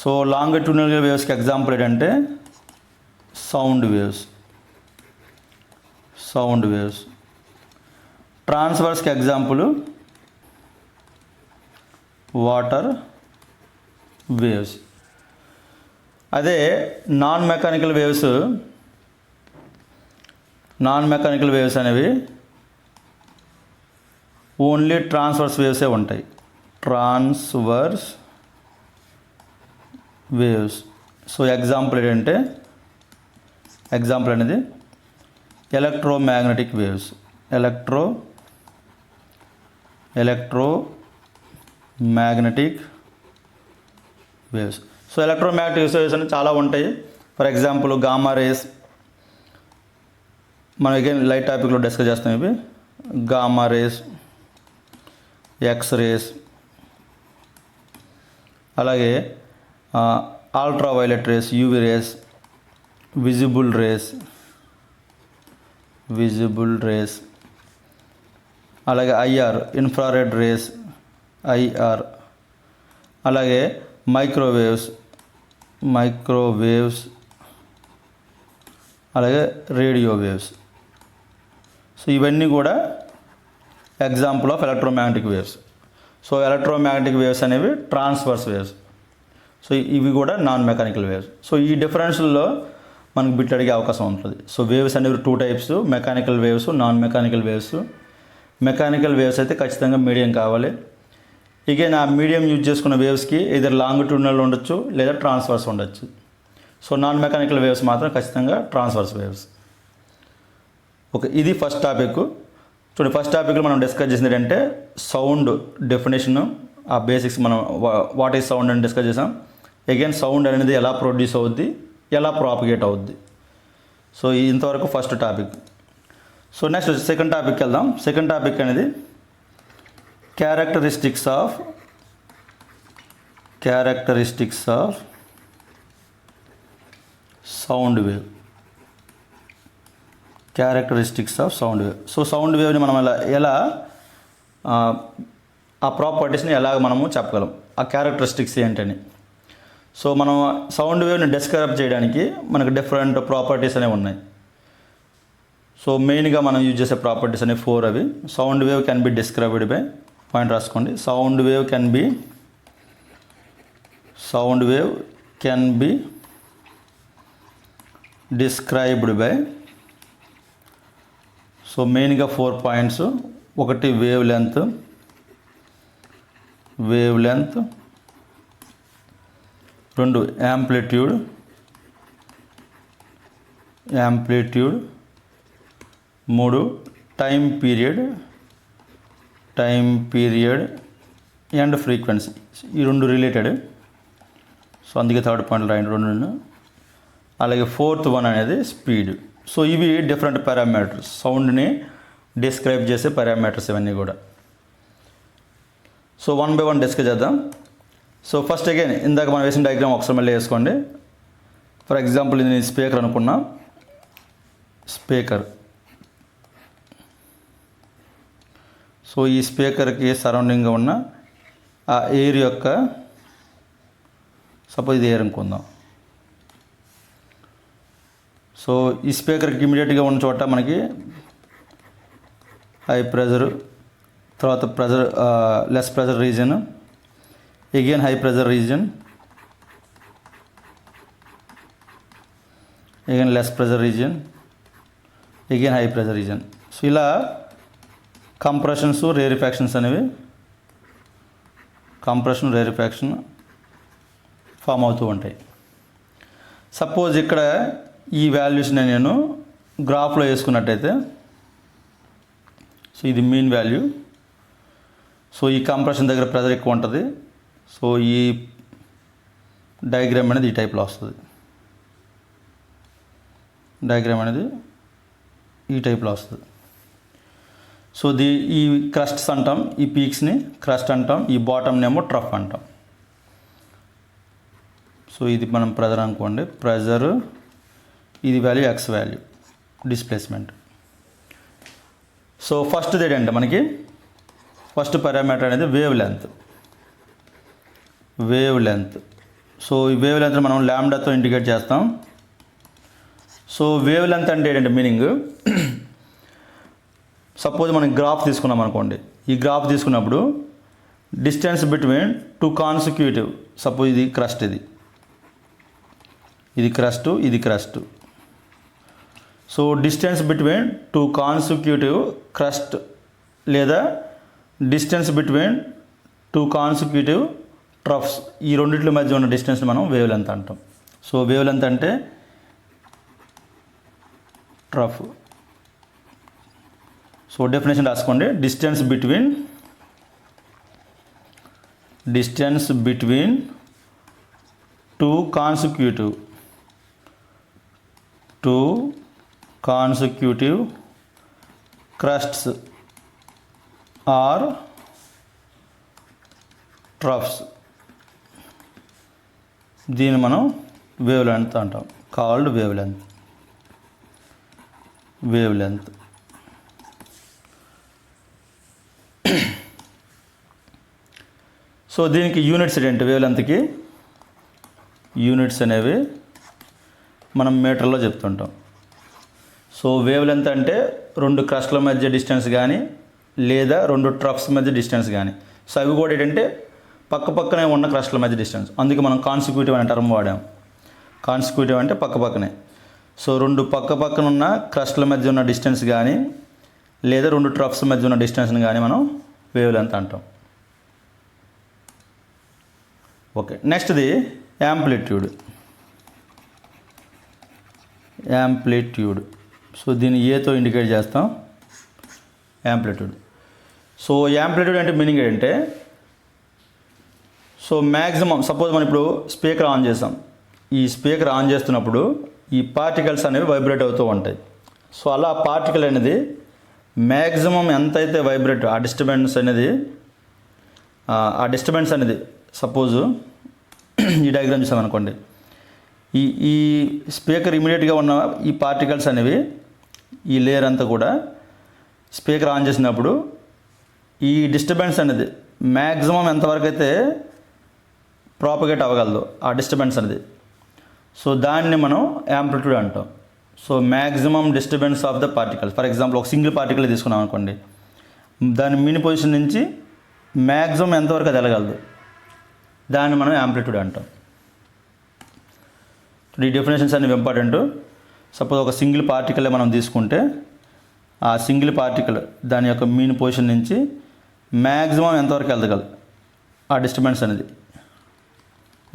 సో లాంగిట్యూడినల్ వేవ్స్కి ఎగ్జాంపుల్ ఏంటంటే సౌండ్ వేవ్స్. ట్రాన్స్వర్స్కి ఎగ్జాంపుల్ వాటర్ వేవ్స్. అదే నాన్ మెకానికల్ వేవ్స్ అనేవి ఓన్లీ ట్రాన్స్వర్స్ వేవ్సే ఉంటాయి. Transverse waves. సో ఎగ్జాంపుల్ ఏంటంటే అనేది electromagnetic waves. Electromagnetic waves. So electromagnetic waves అనేవి చాలా ఉంటాయి. ఫర్ ఎగ్జాంపుల్ గామా రేస్, మనం అగైన్ లైట్ టాపిక్లో డిస్కస్ చేస్తాం. ఇవి గామా రేస్, ఎక్స్ రేస్, అలాగే ultraviolet rays, UV rays, visible rays, అలాగే ఐఆర్, ఇన్ఫ్రారెడ్ రేస్, ఐఆర్, అలాగే మైక్రోవేవ్స్, అలాగే రేడియో వేవ్స్. సో ఇవన్నీ కూడా example of electromagnetic waves. So electromagnetic waves అనేవి ట్రాన్స్వర్స్ వేవ్స్. సో ఇవి కూడా నాన్ మెకానికల్ వేవ్స్. సో ఈ డిఫరెన్స్లో మనకు బిట్ అడిగే అవకాశం ఉంటుంది. సో వేవ్స్ అనేవి 2 types, mechanical waves, non mechanical waves. Mechanical waves అయితే ఖచ్చితంగా మీడియం కావాలి. ఇగైన్ ఆ మీడియం యూజ్ చేసుకున్న వేవ్స్కి ఇద్దరు లాంగిట్యూడినల్ ఉండొచ్చు లేదా ట్రాన్స్వర్స్ ఉండొచ్చు. సో నాన్ మెకానికల్ వేవ్స్ మాత్రం ఖచ్చితంగా ట్రాన్స్వర్స్ వేవ్స్. ఓకే, ఇది ఫస్ట్ టాపిక్. చూడండి, ఫస్ట్ టాపిక్లో మనం డిస్కస్ చేసింది ఏంటంటే సౌండ్ డెఫినేషన్, ఆ బేసిక్స్ మనం వాట్ ఈజ్ సౌండ్ అని డిస్కస్ చేసాం. అగైన్ సౌండ్ అనేది ఎలా ప్రొడ్యూస్ అవుద్ది, ఎలా ప్రాపగేట్ అవుద్ది. సో ఇంతవరకు first topic. So next second టాపిక్కి వెళ్దాం. సెకండ్ టాపిక్ అనేది characteristics of sound wave. So sound వేవ్ని మనం ఎలా ఆ ప్రాపర్టీస్ని ఎలాగ మనము చెప్పగలం, ఆ క్యారెక్టరిస్టిక్స్ ఏంటని. సో మనం సౌండ్ వేవ్ని డిస్క్రైబ్ చేయడానికి మనకు డిఫరెంట్ ప్రాపర్టీస్ అనేవి ఉన్నాయి. సో మెయిన్గా మనం యూజ్ చేసే ప్రాపర్టీస్ అనేవి 4 అవి. Sound wave can be described by, point రాసుకోండి, sound wave can be described by. So మెయిన్గా 4 పాయింట్స్. ఒకటి wavelength, 2 amplitude, 3 time period and frequency. ఈ 2 రిలేటెడ్. సో అందుకే థర్డ్ పాయింట్ రాయండి 2. అలాగే 4th వన్ అనేది స్పీడ్. సో ఇవి డిఫరెంట్ పారామీటర్స్, సౌండ్ని డిస్క్రైబ్ చేసే పారామీటర్స్ ఇవన్నీ కూడా. సో 1 by 1 డిస్కస్ చేద్దాం. సో ఫస్ట్ అగైన్ ఇందాక మనం వేసిన డయాగ్రామ్ ఒకసారి మళ్ళీ వేసుకోండి. ఫర్ ఎగ్జాంపుల్ ఇది నేను స్పీకర్ అనుకున్నా. సో ఈ స్పీకర్కి సరౌండింగ్గా ఉన్న ఆ ఎయిర్ యొక్క, సపోజ్ ఇది ఎయిర్ అనుకుందాం. సో ఈ స్పీకర్కి ఇమీడియట్గా ఉన్న చోట మనకి హై ప్రెజర్, తర్వాత less pressure reason, again high pressure reason, again less pressure reason, again high pressure reason. So ఇలా కంప్రెషన్స్, రేరిఫాక్షన్స్ అనేవి, రేరిఫాక్షన్ ఫామ్ అవుతూ ఉంటాయి. సపోజ్ ఇక్కడ ఈ వాల్యూస్ని నేను గ్రాఫ్లో వేసుకున్నట్టయితే, సో ఇది మీన్ వాల్యూ. సో ఈ కంప్రెషన్ దగ్గర ప్రెజర్ ఎక్కువ ఉంటుంది. సో ఈ డయాగ్రామ్ అనేది ఈ టైప్లో వస్తుంది. సో ఈ క్రస్ట్స్ అంటాం, ఈ పీక్స్ని క్రస్ట్ అంటాం, ఈ బాటమ్నేమో ట్రఫ్ అంటాం. సో ఇది మనం ప్రెజర్ అనుకోండి, ఇది value X value, displacement. So ఫస్ట్ది ఏంటంటే మనకి ఫస్ట్ పారామీటర్ అనేది వేవ్ లెంత్. సో ఈ వేవ్ లెంత్ని మనం ల్యాండాతో ఇండికేట్ చేస్తాం. సో వేవ్ లెంత్ అంటే ఏంటంటే మీనింగ్, సపోజ్ మనం గ్రాఫ్ తీసుకున్నాం అనుకోండి. ఈ గ్రాఫ్ తీసుకున్నప్పుడు distance between two consecutive, suppose ఇది క్రస్ట్, ఇది క్రస్ట్, ఇది crest. So distance between two consecutive crest లేదా distance between two consecutive troughs, ఈ రెండిట్ల మధ్య ఉన్న డిస్టెన్స్ మనం వేవ్ లెంత్ అంటాం. సో వేవ్ లెంత్ అంటే ట్రఫ్. సో డెఫినేషన్ రాసుకోండి. Distance between two consecutive crests or troughs, దీన్ని మనం వేవ్ లెంత్ అంటాం. Called wavelength. సో దీనికి యూనిట్స్ ఏంటి? వేవ్ లెంత్కి యూనిట్స్ అనేవి మనం మీటర్లో చెప్తుంటాం. సో వేవ్ లెంత్ అంటే రెండు క్రస్ట్ల మధ్య డిస్టెన్స్ కానీ లేదా రెండు ట్రఫ్స్ మధ్య డిస్టెన్స్ కానీ. సో అవి కూడా ఏంటంటే పక్కనే ఉన్న క్రస్ట్ల మధ్య డిస్టెన్స్. అందుకే మనం కాన్సిక్యూటివ్ అనే టర్మ్ వాడాం. కాన్సిక్యూటివ్ అంటే పక్కనే. సో రెండు పక్కన ఉన్న క్రస్ట్ల మధ్య ఉన్న డిస్టెన్స్ కానీ లేదా రెండు ట్రఫ్స్ మధ్య ఉన్న డిస్టెన్స్ని కానీ మనం వేవ్ లెంత్ అంటాం. ఓకే, నెక్స్ట్ది యాంప్లిట్యూడ్. సో దీన్ని ఏతో ఇండికేట్ చేస్తాం, యాంప్లిట్యూడ్. సో యాంప్లిట్యూడ్ అంటే మీనింగ్ ఏంటంటే, సో మ్యాక్సిమం సపోజ్ మనం ఇప్పుడు స్పీకర్ ఆన్ చేసాం. ఈ స్పీకర్ ఆన్ చేస్తున్నప్పుడు ఈ పార్టికల్స్ అనేవి వైబ్రేట్ అవుతూ ఉంటాయి. సో అలా పార్టికల్ అనేది మ్యాక్సిమం ఎంతైతే వైబ్రేట్ ఆ డిస్టర్బెన్స్ అనేది సపోజు ఈ డయాగ్రామ్ చూసామనుకోండి, ఈ స్పీకర్ ఇమీడియట్గా ఉన్న ఈ పార్టికల్స్ అనేవి, ఈ లేయర్ అంతా కూడా స్పీకర్ ఆన్ చేసినప్పుడు ఈ డిస్టర్బెన్స్ అనేది మ్యాక్సిమం ఎంతవరకు అయితే ప్రాపగేట్ అవ్వగలదు ఆ డిస్టర్బెన్స్ అనేది, సో దాన్ని మనం యాంప్లిట్యూడ్ అంటాం. So maximum disturbance of the particles. For example ఒక సింగిల్ పార్టికల్ తీసుకున్నాం అనుకోండి, దాని మినీ పొజిషన్ నుంచి మ్యాక్సిమం ఎంతవరకు అది వెళ్ళగలదు, దాన్ని మనం యాంప్లిట్యూడ్ అంటాం. ఈ డెఫినేషన్స్ అనేవి ఇంపార్టెంట్. సపోజ్ ఒక సింగిల్ పార్టికల్ మనం తీసుకుంటే ఆ సింగిల్ పార్టికల్ దాని యొక్క మీన్ పొజిషన్ నుంచి మ్యాక్సిమం ఎంతవరకు వెళ్ళగలదు ఆ డిస్టర్బెన్స్ అనేది,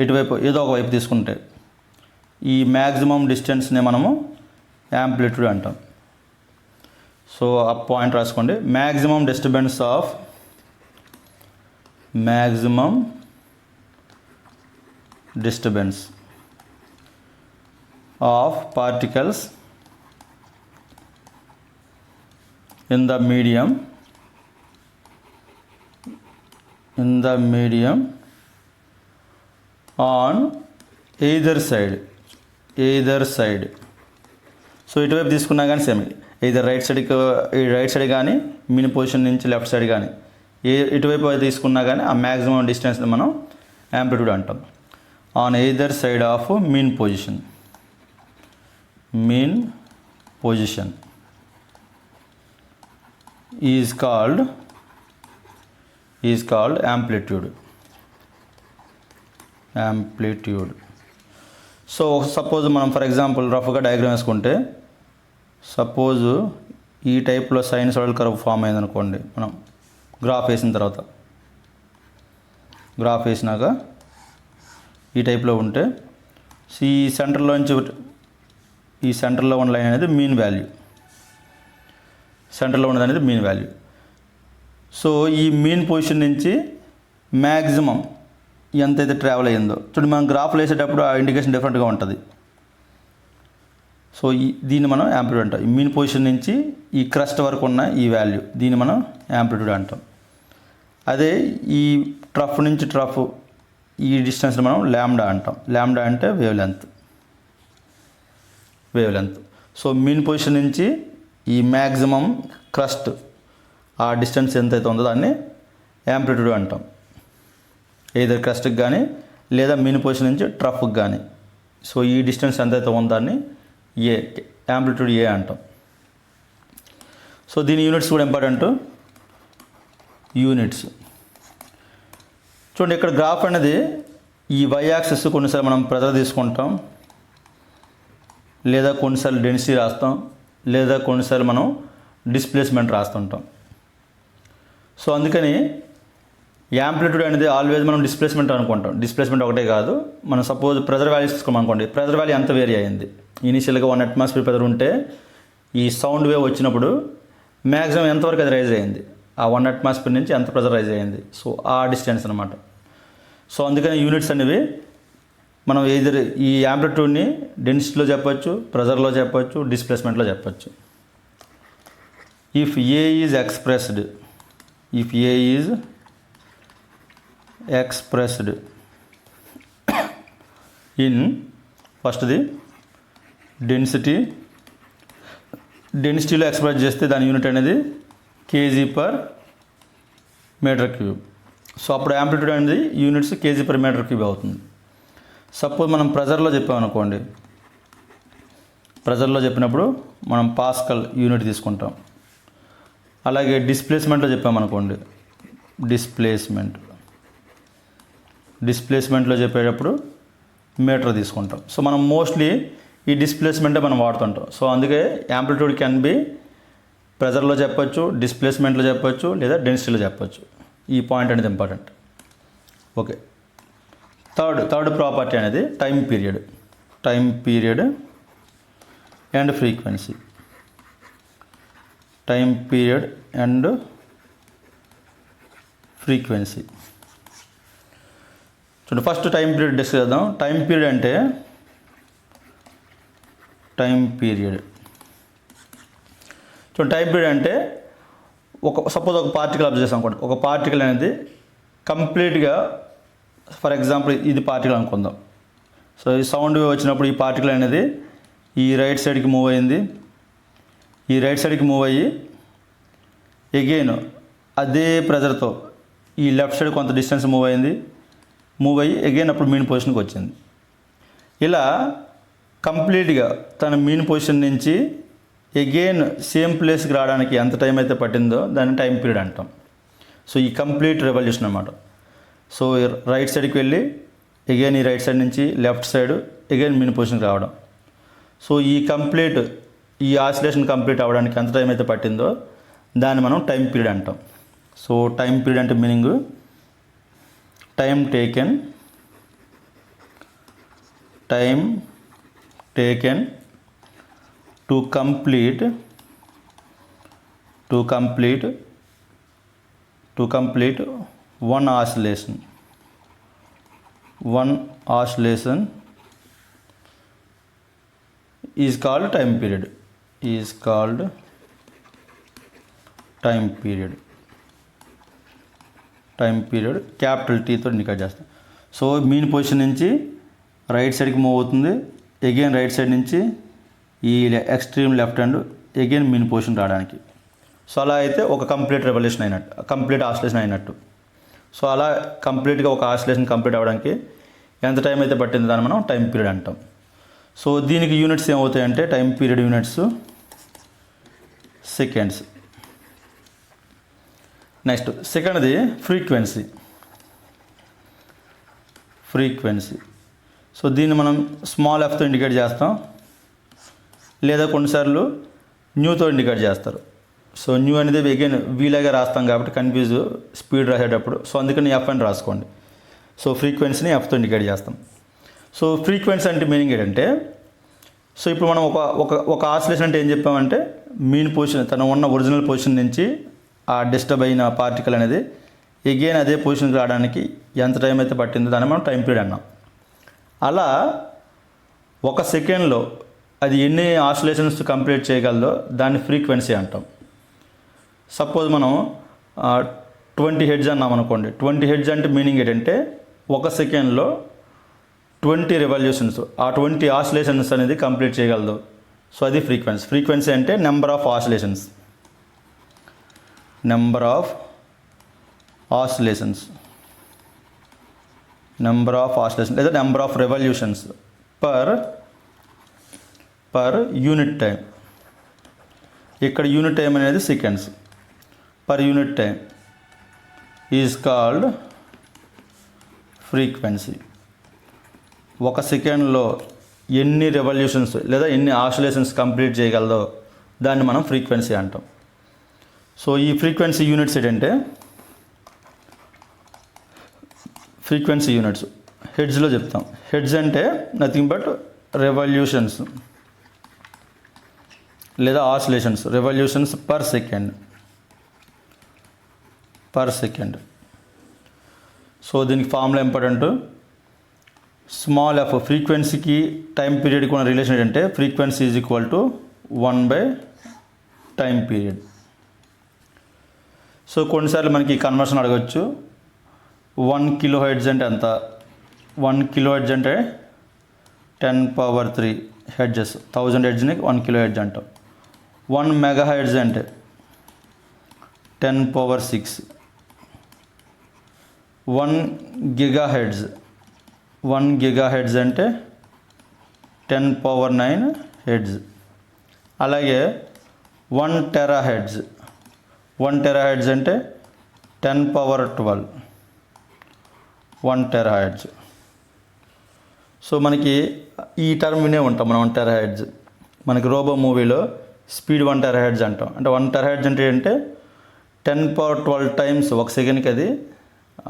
ఇటువైపు ఏదో ఒక వైపు తీసుకుంటే ఈ మ్యాక్సిమం డిస్టెన్స్ని మనము యాంప్లిట్యూడ్ అంటాం. సో ఆ పాయింట్ రాసుకోండి. Maximum disturbance of particles in the medium on either side. So ఇటువైపు తీసుకున్నా కానీ సేమ్, either రైట్ సైడ్ కానీ మినీ పొజిషన్ నుంచి లెఫ్ట్ సైడ్ కానీ ఇటువైపు తీసుకున్నా కానీ ఆ మ్యాక్సిమం డిస్టెన్స్ని మనం యాంప్లిట్యూడ్ అంటాం. On either side of mean position is called amplitude. So suppose మనం ఫర్ ఎగ్జాంపుల్ రఫ్గా డయాగ్రామ్ వేసుకుంటే, సపోజ్ ఈ టైప్లో సైనసాయిడల్ కర్వ్ ఫామ్ అయిందనుకోండి, మనం గ్రాఫ్ వేసినాక ఈ టైప్లో ఉంటే ఈ సెంటర్లో ఉన్న లైన్ అనేది మీన్ వాల్యూ, సెంటర్లో ఉన్నది అనేది మీన్ వాల్యూ. సో ఈ మీన్ పొజిషన్ నుంచి మ్యాక్సిమం ఎంతైతే ట్రావెల్ అయ్యిందో చూడండి, మనం గ్రాఫ్లు వేసేటప్పుడు ఆ ఇండికేషన్ డిఫరెంట్గా ఉంటుంది. సో దీన్ని మనం యాంప్లిట్యూడ్ అంటాం. ఈ మీన్ పొజిషన్ నుంచి ఈ క్రస్ట్ వరకు ఉన్న ఈ వాల్యూ, దీన్ని మనం యాంప్లిట్యూడ్ అంటాం. అదే ఈ ట్రఫ్ నుంచి ట్రఫ్ ఈ డిస్టెన్స్ని మనం ల్యాండా అంటాం. ల్యాండా అంటే wave length. So mean position నుంచి ఈ మ్యాక్సిమం క్రస్ట్ ఆ డిస్టెన్స్ ఎంతైతే ఉందో దాన్ని యాంప్లిట్యూడ్ అంటాం. ఏదో క్రస్ట్కి కానీ లేదా మీన్ పొజిషన్ నుంచి ట్రఫ్కి కానీ. సో ఈ డిస్టెన్స్ ఎంతైతే ఉందో దాన్ని యాంప్లిట్యూడ్ అంటాం. సో దీని యూనిట్స్ కూడా ఇంపార్టెంట్. చూడండి ఇక్కడ గ్రాఫ్ అనేది ఈ వై యాక్సిస్ కొన్నిసార్లు మనం ప్రెజర్ తీసుకుంటాం, లేదా కొన్నిసార్లు డెన్సిటీ రాస్తాం, లేదా కొన్నిసార్లు మనం డిస్ప్లేస్మెంట్ రాస్తుంటాం. సో అందుకని యాంప్లిట్యూడ్ అనేది ఆల్వేజ్ మనం డిస్ప్లేస్మెంట్ అనుకుంటాం. డిస్ప్లేస్మెంట్ ఒకటే కాదు, మనం సపోజ్ ప్రెజర్ వాల్యూస్ తీసుకోమని అనుకోండి, ప్రెజర్ వాల్యూ ఎంత వేరీ అయ్యింది. ఇనీషియల్గా 1 atmosphere ప్రెజర్ ఉంటే ఈ సౌండ్ వేవ్ వచ్చినప్పుడు మ్యాక్సిమం ఎంతవరకు అది రైజ్ అయ్యింది, ఆ 1 atmosphere నుంచి ఎంత ప్రెజర్ రైజ్ అయ్యింది. సో ఆ డిస్టెన్స్ అనమాట. సో అందుకని యూనిట్స్ అనేవి మనం ఏదర్ ఈ యాంప్లిట్యూడ్ని డెన్సిటీలో చెప్పొచ్చు, ప్రెజర్లో చెప్పొచ్చు, డిస్ప్లేస్మెంట్లో చెప్పొచ్చు. If A is expressed in ఫస్ట్ది డెన్సిటీలో ఎక్స్ప్రెస్ చేస్తే దాని యూనిట్ అనేది kg/m³. సో అప్పుడు యాంప్లిట్యూడ్ అనేది యూనిట్స్ kg/m³ అవుతుంది. సపోజ్ మనం ప్రెజర్లో చెప్పామనుకోండి, ప్రెజర్లో చెప్పినప్పుడు మనం పాస్కల్ యూనిట్ తీసుకుంటాం. అలాగే డిస్ప్లేస్మెంట్లో చెప్పామనుకోండి, డిస్ప్లేస్మెంట్లో చెప్పేటప్పుడు మీటర్ తీసుకుంటాం. సో మనం మోస్ట్లీ ఈ డిస్ప్లేస్మెంటే మనం వాడుతుంటాం. సో అందుకే యాంప్లిట్యూడ్ కెన్ బి ప్రెజర్లో చెప్పొచ్చు, డిస్ప్లేస్మెంట్లో చెప్పొచ్చు, లేదా డెన్సిటీలో చెప్పొచ్చు. ఈ పాయింట్ అనేది ఇంపార్టెంట్. ఓకే, థర్డ్ ప్రాపర్టీ అనేది time period and frequency. Time period and frequency. చూడండి, ఫస్ట్ టైం పీరియడ్ డిస్కస్ చేద్దాం. టైం పీరియడ్ అంటే సపోజ్ ఒక పార్టికల్ అబ్జర్వ్ చేసాం అనుకోండి. ఒక పార్టికల్ అనేది కంప్లీట్గా, ఫర్ ఎగ్జాంపుల్ ఇది పార్టికల్ అనుకుందాం. సో ఈ సౌండ్ వేవ్ వచ్చినప్పుడు ఈ పార్టికల్ అనేది ఈ రైట్ సైడ్కి మూవ్ అయ్యింది, ఈ రైట్ సైడ్కి మూవ్ అయ్యి ఎగైన్ అదే ప్రెజర్తో ఈ లెఫ్ట్ సైడ్ కొంత డిస్టెన్స్ మూవ్ అయ్యి ఎగైన్ అప్పుడు మీన్ పొజిషన్కి వచ్చింది. ఇలా కంప్లీట్గా తన మీన్ పొజిషన్ నుంచి ఎగైన్ సేమ్ ప్లేస్కి రావడానికి ఎంత టైం అయితే పట్టిందో దాన్ని టైం పీరియడ్ అంటాం. సో ఈ కంప్లీట్ రెవల్యూషన్ అన్నమాట. సో రైట్ సైడ్కి వెళ్ళి ఎగైన్ ఈ రైట్ సైడ్ నుంచి లెఫ్ట్ సైడ్ ఎగైన్ మీన్ పొజిషన్కి రావడం. సో ఈ ఆసిలేషన్ కంప్లీట్ అవ్వడానికి ఎంత టైం అయితే పట్టిందో దాన్ని మనం టైం పీరియడ్ అంటాం. సో టైం పీరియడ్ అంటే meaning time taken to complete one oscillation is called time period. Time period capital టీతో ఇండికేట్ చేస్తాం. సో మీన్ పొజిషన్ నుంచి రైట్ సైడ్కి మూవ్ అవుతుంది, ఎగైన్ రైట్ సైడ్ నుంచి ఈ extreme left hand again mean position రావడానికి. So అలా అయితే ఒక కంప్లీట్ ఆసిలేషన్ అయినట్టు. సో అలా కంప్లీట్గా ఒక ఆసిలేషన్ కంప్లీట్ అవ్వడానికి ఎంత టైం అయితే పట్టిందో దాన్ని మనం టైం పీరియడ్ అంటాం. సో దీనికి యూనిట్స్ ఏమవుతాయంటే time period units seconds. Next సెకండ్ది ఫ్రీక్వెన్సీ. సో దీన్ని మనం స్మాల్ ఎఫ్తో ఇండికేట్ చేస్తాం, లేదా కొన్నిసార్లు న్యూతో ఇండికేట్ చేస్తారు. సో న్యూ అనేది అగైన్ వీలాగా రాస్తాం కాబట్టి కన్ఫ్యూజ్ స్పీడ్ రాసేటప్పుడు. సో అందుకని ఎఫ్ అని రాసుకోండి. సో ఫ్రీక్వెన్సీని ఎఫ్తో ఇండికేట్ చేస్తాం. సో ఫ్రీక్వెన్సీ అంటే మీనింగ్ ఏంటంటే, సో ఇప్పుడు మనం ఒక ఆసిలేషన్ అంటే ఏం చెప్పామంటే మీన్ పొజిషన్ తన ఉన్న ఒరిజినల్ పొజిషన్ నుంచి ఆ డిస్టర్బ్ అయిన పార్టికల్ అనేది ఎగైన్ అదే పొజిషన్కి రావడానికి ఎంత టైం అయితే పట్టిందో దాన్ని మనం టైం పీరియడ్ అన్నాం. అలా ఒక సెకండ్లో అది ఎన్ని ఆసిలేషన్స్ కంప్లీట్ చేయగలదో దాన్ని ఫ్రీక్వెన్సీ అంటాం. సపోజ్ మనం 20 హెడ్జ్ అన్నాం అనుకోండి. 20 హెడ్జ్ అంటే మీనింగ్ ఏంటంటే ఒక సెకండ్లో 20 రెవల్యూషన్స్, ఆ 20 ఆసిలేషన్స్ అనేది కంప్లీట్ చేయగలదు. సో అది ఫ్రీక్వెన్సీ అంటే నెంబర్ ఆఫ్ ఆసిలేషన్స్ లేదా number of revolutions per unit time. ఇక్కడ యూనిట్ టైం అనేది seconds. Per unit time is called frequency. ఒక సెకండ్లో ఎన్ని రెవల్యూషన్స్ లేదా ఎన్ని ఆసిలేషన్స్ కంప్లీట్ చేయగలదో దాన్ని మనం ఫ్రీక్వెన్సీ అంటాం. సో ఈ ఫ్రీక్వెన్సీ యూనిట్స్ ఏంటంటే ఫ్రీక్వెన్సీ యూనిట్స్ హెడ్స్లో చెప్తాం. హెడ్స్ అంటే నథింగ్ బట్ రెవల్యూషన్స్ లేదా oscillations, revolutions per second. So దీనికి ఫార్ములా ఇంపార్టెంట్. స్మాల్ ఎఫ్ ఫ్రీక్వెన్సీకి టైం పీరియడ్కి ఉన్న రిలేషన్ ఏంటంటే frequency is equal to one by time period. So కొన్నిసార్లు మనకి కన్వర్షన్ అడగచ్చు. 1 kHz అంటే ఎంత? 1 kHz అంటే 10³ హెడ్జెస్. 1000 హెడ్జ్ని 1 kHz అంటాం. 1 MHz అంటే 10⁶. 1 GHz అంటే 10⁹ హెడ్జ్. అలాగే 1 THz అంటే 10⁻12 1 THz. సో మనకి ఈ టర్మ్ వినే ఉంటాం మనం 1 THz. మనకి రోబో మూవీలో స్పీడ్ 1 THz అంటాం. అంటే 1 THz అంటే 10⁻12 టైమ్స్ ఒక సెకండ్కి అది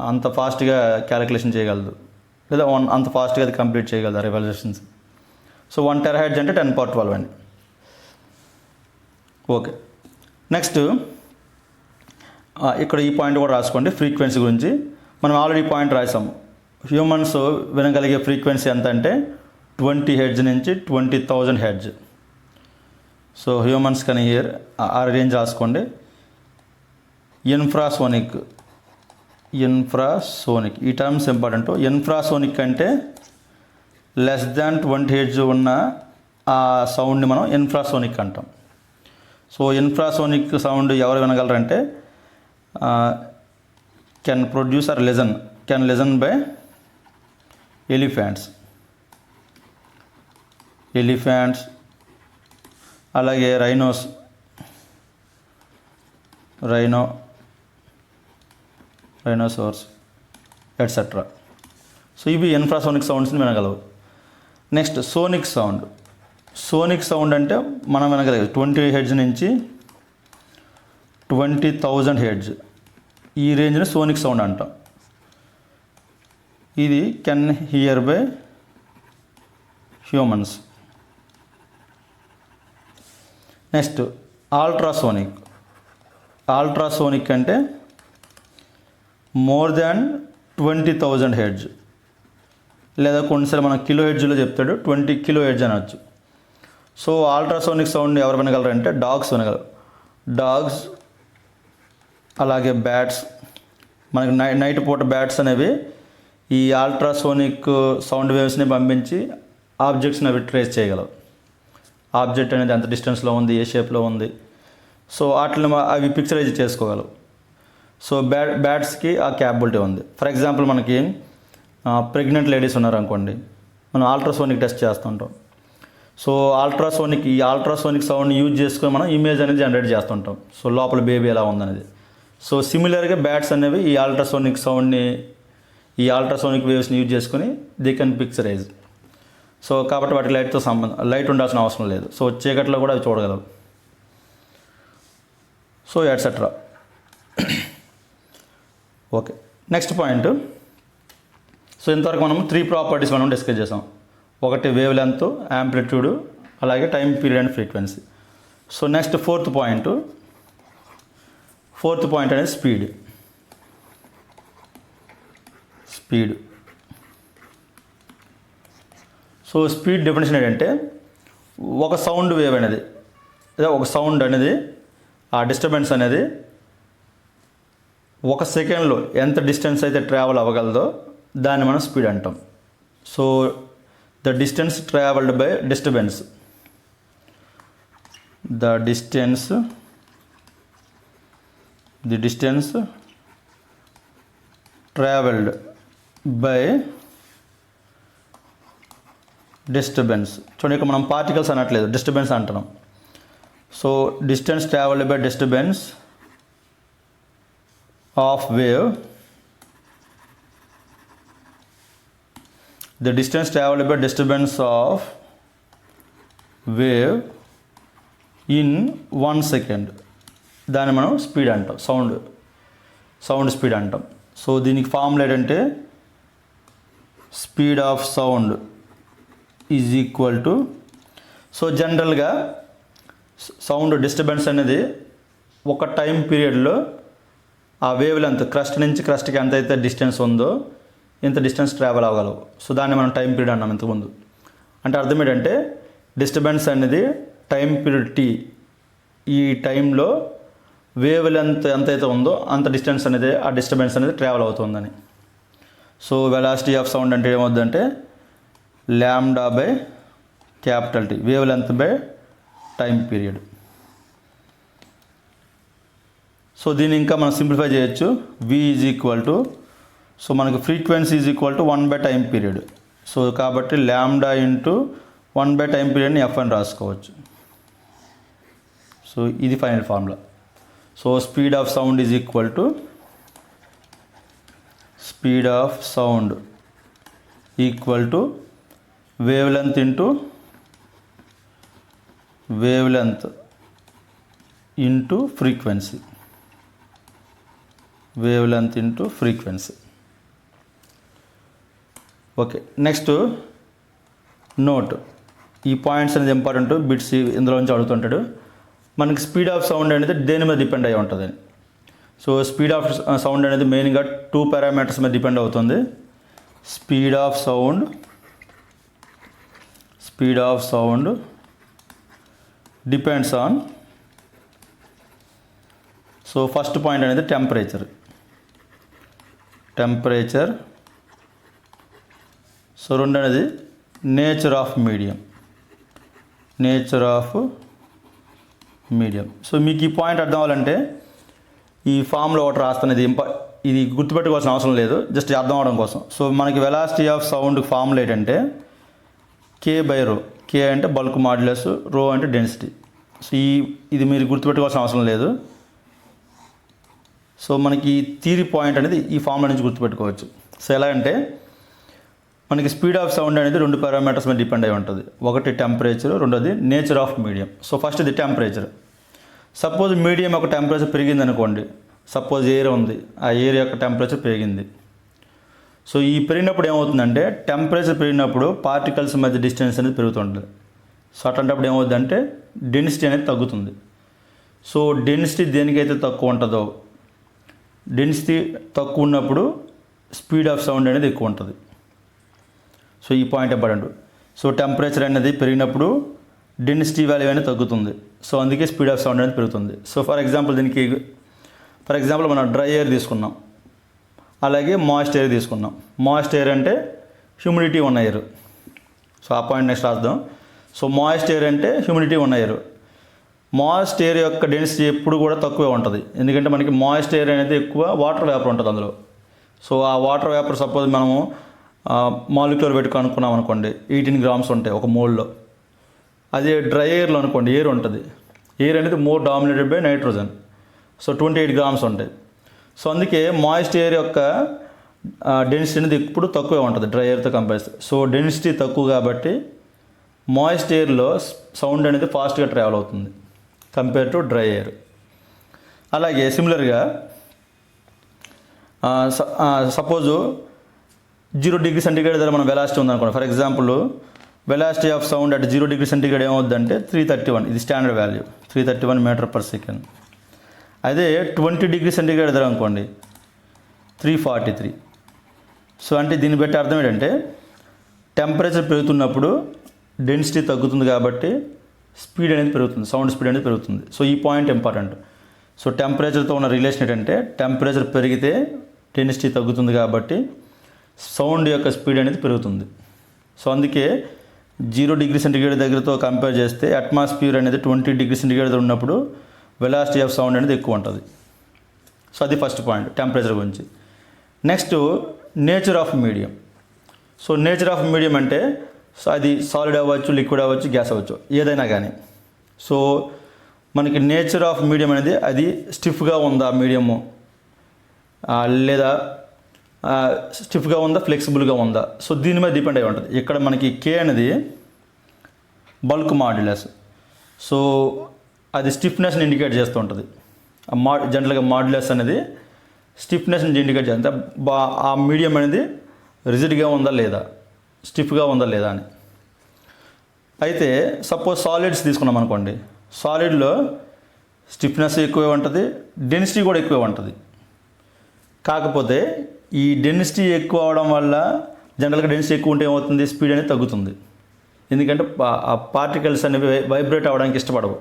అంత ఫాస్ట్గా క్యాలిక్యులేషన్ చేయగలదు, లేదా అంత ఫాస్ట్గా అది కంప్లీట్ చేయగలదు రెవల్యూషన్స్. సో 1 THz అంటే 10⁻12 అని. ఓకే, నెక్స్ట్ ఇక్కడ ఈ పాయింట్ కూడా రాసుకోండి. ఫ్రీక్వెన్సీ గురించి మనం ఆల్రెడీ పాయింట్ రాసాము. హ్యూమన్స్ వినగలిగే ఫ్రీక్వెన్సీ ఎంత అంటే 20 Hz నుంచి 20,000 Hz. సో హ్యూమన్స్ కానీ హియర్ ఆ రేంజ్ రాసుకోండి. ఇన్ఫ్రాసోనిక్ ఈ టర్మ్స్ ఇంపార్టెంట్. ఇన్ఫ్రాసోనిక్ అంటే <20 Hz ఉన్న ఆ సౌండ్ని మనం ఇన్ఫ్రాసోనిక్ అంటాం. సో ఇన్ఫ్రాసోనిక్ సౌండ్ ఎవరు వినగలరంటే can produce or listen by elephants, అలాగే రైనోసోర్స్ ఎట్సెట్రా. సో ఇవి ఇన్ఫ్రాసోనిక్ సౌండ్స్ని వినగలవు. నెక్స్ట్ సోనిక్ సౌండ్ అంటే మనం వినగలిగే 20 Hz నుంచి 20,000 Hz ఈ రేంజ్ని సోనిక్ సౌండ్ అంటాం. ఇది can hear by humans. Next ultrasonic అంటే మోర్ దాన్ 20,000 Hz, లేదా కొన్నిసార్లు మన kHzలో చెప్తాడు 20 kHz అనవచ్చు. సో అల్ట్రాసోనిక్ సౌండ్ ఎవరు వినగలరంటే డాగ్స్ వినగలరు. డాగ్స్ అలాగే బ్యాట్స్. మనకి నైట్ పూట బ్యాట్స్ అనేవి ఈ అల్ట్రాసోనిక్ సౌండ్ వేవ్స్ని పంపించి ఆబ్జెక్ట్స్ని అవి ట్రేస్ చేయగలవు. ఆబ్జెక్ట్ అనేది ఎంత డిస్టెన్స్లో ఉంది, ఏ షేప్లో ఉంది, సో వాటిని అవి పిక్చరైజ్ చేసుకోగలవు. సో బ్యాట్స్కి ఆ క్యాపబిలిటీ ఉంది. ఫర్ ఎగ్జాంపుల్ మనకి ప్రెగ్నెంట్ లేడీస్ ఉన్నారనుకోండి, మనం అల్ట్రాసోనిక్ టెస్ట్ చేస్తుంటాం. సో ఈ అల్ట్రాసోనిక్ సౌండ్ని యూజ్ చేసుకొని మనం ఇమేజ్ అనేది జనరేట్ చేస్తుంటాం. సో లోపల బేబీ ఎలా ఉందనేది. సో సిమిలర్గా బ్యాట్స్ అనేవి ఈ అల్ట్రాసోనిక్ వేవ్స్ని యూజ్ చేసుకొని దే కెన్ పిక్చరైజ్. సో కాబట్టి వాటి లైట్ ఉండాల్సిన అవసరం లేదు. సో చీకట్లో కూడా అవి చూడగలవు. So etcetera. Okay, next point. So ఇంతవరకు మనం 3 ప్రాపర్టీస్ మనం డిస్కస్ చేసాం. ఒకటి వేవ్ లెంత్, యాంప్లిట్యూడ్, అలాగే time period and frequency. So next fourth point అనేది స్పీడ్. సో స్పీడ్ డెఫినేషన్ ఏంటంటే ఒక సౌండ్ వేవ్ అనేది లేదా ఒక సౌండ్ అనేది ఆ డిస్టర్బెన్స్ అనేది ఒక సెకండ్లో ఎంత డిస్టెన్స్ అయితే ట్రావెల్ అవ్వగలదో దాన్ని మనం స్పీడ్ అంటాం. So the distance travelled by disturbance, the distance travelled by disturbance. చూడండి, ఇక్కడ మనం పార్టికల్స్ అనట్లేదు, డిస్టర్బెన్స్ అంటున్నాం. So distance travelled by disturbance of wave the distance travelled by disturbance of wave in 1 second, దాన్ని మనం స్పీడ్ అంటాం, sound speed అంటాం. So దీనికి ఫార్ములా ఏంటంటే speed of sound is equal to, so జనరల్గా సౌండ్ డిస్టర్బెన్స్ అనేది ఒక టైం పీరియడ్లో ఆ వేవ్ లెంత్ క్రస్ట్ నుంచి క్రస్ట్కి ఎంత అయితే డిస్టెన్స్ ఉందో ఇంత డిస్టెన్స్ ట్రావెల్ అవ్వగలవు. సో దాన్ని మనం టైం పీరియడ్ అన్నాం ఇంతకుముందు. అంటే అర్థం ఏంటంటే డిస్టర్బెన్స్ అనేది టైం పీరియడ్ టీ, ఈ టైంలో వేవ్ లెంత్ ఎంతైతే ఉందో అంత డిస్టెన్స్ అనేది ఆ డిస్టర్బెన్స్ అనేది ట్రావెల్ అవుతుందని. సో వెలాసిటీ ఆఫ్ సౌండ్ అంటే ఏమవుతుందంటే lambda by capital T, wavelength by time period. So దీన్ని ఇంకా మనం సింప్లిఫై చేయొచ్చు. v is equal to, so మనకి frequency is equal to 1 by time period. So కాబట్టి లాంబ్డా ఇంటూ 1 బై టైం పీరియడ్ని F అని రాసుకోవచ్చు. సో ఇది final formula. So speed of sound is equal to speed of sound equal to wavelength into wavelength into frequency, wavelength into frequency. Okay, next note, ఈ points అనేది important bits ఇందులో నుంచి అడుగుతుంటాడు. మనకి speed of sound అనేది దేని మీద depend అయి ఉంటుంది. సో స్పీడ్ ఆఫ్ సౌండ్ అనేది మెయిన్గా 2 పారామీటర్స్ మీద డిపెండ్ అవుతుంది. Speed of sound depends on, so first point అనేది టెంపరేచర్. సో రెండనేది నేచర్ ఆఫ్ మీడియం. సో మీకు ఈ పాయింట్ అర్థం అవ్వాలంటే ఈ ఫామ్లో ఒకటి రాస్తున్నది ఇది గుర్తుపెట్టుకోవాల్సిన అవసరం లేదు, జస్ట్ అర్థం అవడం కోసం. సో మనకి వెలాసిటీ ఆఫ్ సౌండ్ ఫార్ములా ఏంటంటే k/ρ. k అంటే బల్క్ మాడ్యులస్, ρ అంటే డెన్సిటీ. సో ఇది మీరు గుర్తుపెట్టుకోవాల్సిన అవసరం లేదు. సో మనకి థియరీ పాయింట్ అనేది ఈ ఫార్ములా నుంచి గుర్తుపెట్టుకోవచ్చు. సో ఎలా అంటే మనకి స్పీడ్ ఆఫ్ సౌండ్ అనేది 2 పారామీటర్స్ మీద డిపెండ్ అయి ఉంటుంది. ఒకటి టెంపరేచర్, రెండోది nature of medium. So first ఇది టెంపరేచర్. సపోజ్ మీడియం యొక్క టెంపరేచర్ పెరిగింది అనుకోండి, సపోజ్ ఎయిర్ ఉంది, ఆ ఎయిర్ యొక్క టెంపరేచర్ పెరిగింది. సో ఈ పెరిగినప్పుడు ఏమవుతుందంటే టెంపరేచర్ పెరిగినప్పుడు పార్టికల్స్ మధ్య డిస్టెన్స్ అనేది పెరుగుతుంటుంది. సో అట్లాంటప్పుడు ఏమవుతుందంటే డెన్సిటీ అనేది తగ్గుతుంది. సో డెన్సిటీ దేనికైతే తక్కువ ఉంటుందో, డెన్సిటీ తక్కువ ఉన్నప్పుడు స్పీడ్ ఆఫ్ సౌండ్ అనేది ఎక్కువ ఉంటుంది. సో ఈ పాయింట్ ఇంపార్టెంట్. సో టెంపరేచర్ అనేది పెరిగినప్పుడు డెన్సిటీ వాల్యూ అనేది తగ్గుతుంది. సో అందుకే స్పీడ్ ఆఫ్ సౌండ్ అనేది పెరుగుతుంది. సో ఫర్ ఎగ్జాంపుల్ మనం డ్రై ఎయిర్ తీసుకున్నాం, అలాగే మాయిస్ట్ ఎయిర్ తీసుకున్నాం. మాయిస్ట్ ఎయిర్ అంటే హ్యూమిడిటీ ఉన్న ఎయిర్. సో ఆ పాయింట్ నెక్స్ట్ రాద్దాం. సో మాయిస్ట్ ఎయిర్ అంటే హ్యూమిడిటీ ఉన్న ఎయిర్. మాయిస్ట్ ఎయిర్ యొక్క డెన్సిటీ ఎప్పుడు కూడా తక్కువే ఉంటుంది, ఎందుకంటే మనకి మాయిస్ట్ ఎయిర్ అనేది ఎక్కువ వాటర్ వేపర్ ఉంటుంది అందులో. సో ఆ వాటర్ వేపర్ సపోజ్ మనము మాలిక్యులర్ పెట్టుకు అనుకున్నాం అనుకోండి, 18 గ్రామ్స్ ఉంటాయి ఒక మోల్లో. అదే డ్రై ఎయిర్లో అనుకోండి, ఎయిర్ ఉంటుంది, ఎయిర్ అనేది more dominated by nitrogen. So 28 grams ఉంటాయి. సో అందుకే మాయిస్ట్ ఎయిర్ యొక్క డెన్సిటీ అనేది ఎప్పుడు తక్కువే ఉంటుంది డ్రై ఎయిర్తో కంపేర్ చేస్తే. సో డెన్సిటీ తక్కువ కాబట్టి మాయిస్ట్ ఎయిర్లో సౌండ్ అనేది ఫాస్ట్గా ట్రావెల్ అవుతుంది కంపేర్ టు డ్రై ఎయిర్. అలాగే సిమిలర్గా సపోజు 0 డిగ్రీ సెంటిగ్రేడ్ దగ్గర మనం వెలాసిటీ ఉందనుకోండి. For example velocity of sound at 0 degree centigrade ఏమవుద్దంటే 331, ఇది standard value, 331 metre per second. అదే 20 డిగ్రీ సెంటిగ్రేడ్ దగ్గర అనుకోండి 343. సో అంటే దీన్ని బట్టి అర్థం ఏంటంటే టెంపరేచర్ పెరుగుతున్నప్పుడు డెన్సిటీ తగ్గుతుంది కాబట్టి స్పీడ్ అనేది పెరుగుతుంది, సౌండ్ స్పీడ్ అనేది పెరుగుతుంది. సో ఈ పాయింట్ ఇంపార్టెంట్. సో టెంపరేచర్తో ఉన్న రిలేషన్ ఏంటంటే టెంపరేచర్ పెరిగితే డెన్సిటీ తగ్గుతుంది కాబట్టి సౌండ్ యొక్క స్పీడ్ అనేది పెరుగుతుంది. సో అందుకే 0 డిగ్రీ సెంటిగ్రేడ్ దగ్గరతో కంపేర్ చేస్తే అట్మాస్ఫియర్ అనేది 20 డిగ్రీ సెంటిగ్రేడ్ దగ్గర ఉన్నప్పుడు వెలాసిటీ ఆఫ్ సౌండ్ అనేది ఎక్కువ ఉంటుంది. సో అది ఫస్ట్ పాయింట్ టెంపరేచర్ గురించి. Next nature of medium. So nature of medium అంటే సో అది సాలిడ్ అవ్వచ్చు, లిక్విడ్ అవ్వచ్చు, గ్యాస్ అవ్వచ్చు, ఏదైనా కానీ. సో మనకి నేచర్ ఆఫ్ మీడియం అనేది అది స్టిఫ్గా ఉందా మీడియము, లేదా స్టిఫ్గా ఉందా ఫ్లెక్సిబుల్గా ఉందా. సో దీని మీద డిపెండ్ అయి ఉంటుంది. ఇక్కడ మనకి కే అనేది బల్క్ మాడ్యులస్. సో అది స్టిఫ్నెస్ని ఇండికేట్ చేస్తూ ఉంటుంది. జనరల్గా మాడ్యులస్ అనేది స్టిఫ్నెస్ని ఇండికేట్ చేస్తుంది. ఆ మీడియం అనేది రిజిడ్గా ఉందా లేదా, స్టిఫ్గా ఉందా లేదా అని. అయితే సపోజ్ సాలిడ్స్ తీసుకున్నాం అనుకోండి, సాలిడ్లో స్టిఫ్నెస్ ఎక్కువే ఉంటుంది, డెన్సిటీ కూడా ఎక్కువే ఉంటుంది. కాకపోతే ఈ డెన్సిటీ ఎక్కువ అవడం వల్ల జనరల్గా డెన్సిటీ ఎక్కువ ఉంటే ఏమవుతుంది, స్పీడ్ అనేది తగ్గుతుంది. ఎందుకంటే ఆ పార్టికల్స్ అనేవి వైబ్రేట్ అవ్వడానికి ఇష్టపడవు,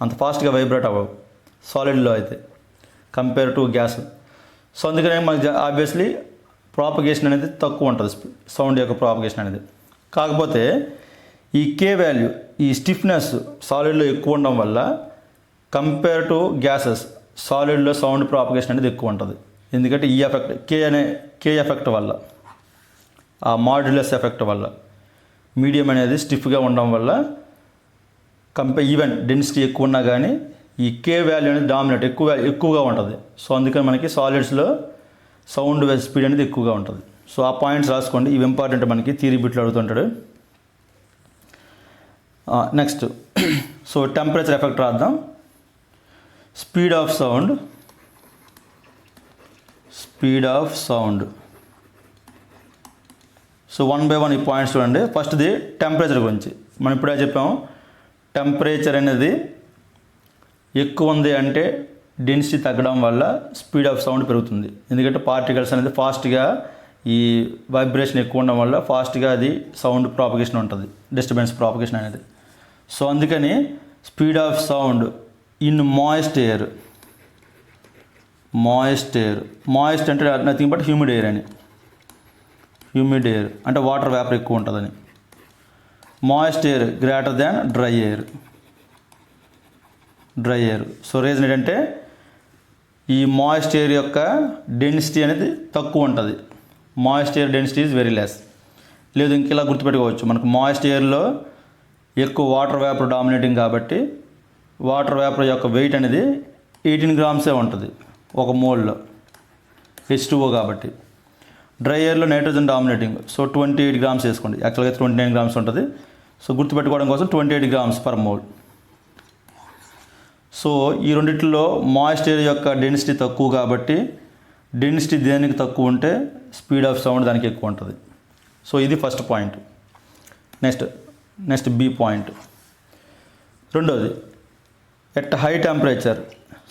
అంత ఫాస్ట్గా వైబ్రేట్ అవ్వవు సాలిడ్లో అయితే కంపేర్ టు గ్యాస్. సో అందుకనే మనకి ఆబ్వియస్లీ ప్రాపగేషన్ అనేది తక్కువ ఉంటుంది, సౌండ్ యొక్క ప్రాపగేషన్ అనేది. కాకపోతే ఈ కే వాల్యూ, ఈ స్టిఫ్నెస్ సాలిడ్లో ఎక్కువ ఉండడం వల్ల కంపేర్ టు గ్యాసెస్ సాలిడ్లో సౌండ్ ప్రాపగేషన్ అనేది ఎక్కువ ఉంటుంది. ఎందుకంటే ఈ ఎఫెక్ట్ కే ఎఫెక్ట్ వల్ల, ఆ మాడ్యులస్ ఎఫెక్ట్ వల్ల మీడియం అనేది స్టిఫ్గా ఉండడం వల్ల ఈవెన్ డెన్సిటీ ఎక్కువ ఉన్నా కానీ ఈ కే వాల్యూ అనేది డామినేట్ ఎక్కువగా ఉంటుంది. సో అందుకని మనకి సాలిడ్స్లో సౌండ్ స్పీడ్ అనేది ఎక్కువగా ఉంటుంది. సో ఆ పాయింట్స్ రాసుకోండి, ఇవి ఇంపార్టెంట్, మనకి థియరీ బిట్లో అడుగుతుంటాడు. నెక్స్ట్ సో టెంపరేచర్ ఎఫెక్ట్ రాద్దాం. Speed of sound. So 1 by 1 ఈ పాయింట్స్ చూడండి. ఫస్ట్ది టెంపరేచర్ గురించి మనం ఇప్పుడే చెప్పాము. టెంపరేచర్ అనేది ఎక్కువ ఉంది అంటే డెన్సిటీ తగ్గడం వల్ల స్పీడ్ ఆఫ్ సౌండ్ పెరుగుతుంది. ఎందుకంటే పార్టికల్స్ అనేది ఫాస్ట్గా ఈ వైబ్రేషన్ ఎక్కువ ఉండడం వల్ల ఫాస్ట్గా అది సౌండ్ ప్రాపగేషన్ ఉంటుంది, డిస్టర్బెన్స్ ప్రాపగేషన్ అనేది. సో అందుకని speed of sound in moist air అంటే నథింగ్ బట్ హ్యూమిడ్ ఎయిర్ అని. హ్యూమిడ్ ఎయిర్ అంటే వాటర్ వేపర్ ఎక్కువ ఉంటుందని. Moist air greater than dry air. So reason ఏంటంటే ఈ మాయిస్ట్ ఎయిర్ యొక్క డెన్సిటీ అనేది తక్కువ ఉంటుంది. Moist air density is very less. లేదు ఇంకెలా గుర్తుపెట్టుకోవచ్చు, మనకు మాయిస్ట్ ఎయిర్లో ఎక్కువ వాటర్ వేపర్ డామినేటింగ్ కాబట్టి వాటర్ వేపర్ యొక్క వెయిట్ అనేది 18 grams ఉంటుంది ఒక మోల్లో, H2O కాబట్టి. డ్రై ఎయిర్లో నైట్రోజన్ డామినేటింగ్, సో 28 grams వేసుకోండి. యాక్చువల్గా 29 grams ఉంటుంది. సో గుర్తుపెట్టుకోవడం కోసం 28 grams per mole. సో ఈ రెండిట్లో మాయిస్ట్ ఎయిర్ యొక్క డెన్సిటీ తక్కువ కాబట్టి డెన్సిటీ దేనికి తక్కువ ఉంటే స్పీడ్ ఆఫ్ సౌండ్ దానికి ఎక్కువ ఉంటుంది. సో ఇది first point. Next B point. రెండోది at high temperature.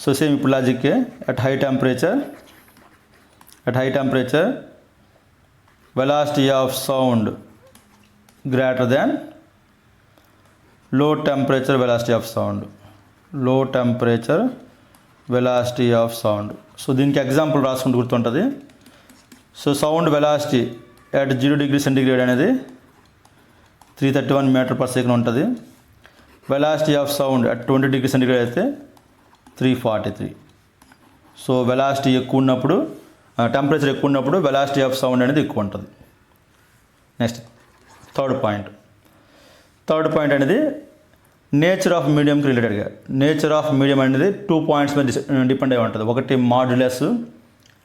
So same ఇప్పుడు లాజిక్కే. At high temperature velocity of sound greater than low temperature velocity of sound. So దీనికి ఎగ్జాంపుల్ రాసుకుంటూ గుర్తుంటుంది. So sound velocity at 0 degrees centigrade అనేది 331 m/s ఉంటుంది. Velocity of sound at 20 degrees centigrade అయితే 343. So velocity ఎక్కువ ఉన్నప్పుడు, టెంపరేచర్ ఎక్కువ ఉన్నప్పుడు వెలాసిటీ ఆఫ్ సౌండ్ అనేది ఎక్కువ ఉంటుంది. నెక్స్ట్ థర్డ్ పాయింట్ అనేది నేచర్ ఆఫ్ మీడియంకి రిలేటెడ్గా. నేచర్ ఆఫ్ మీడియం అనేది 2 points మీద డిపెండ్ అయి ఉంటుంది. ఒకటి మాడ్యులస్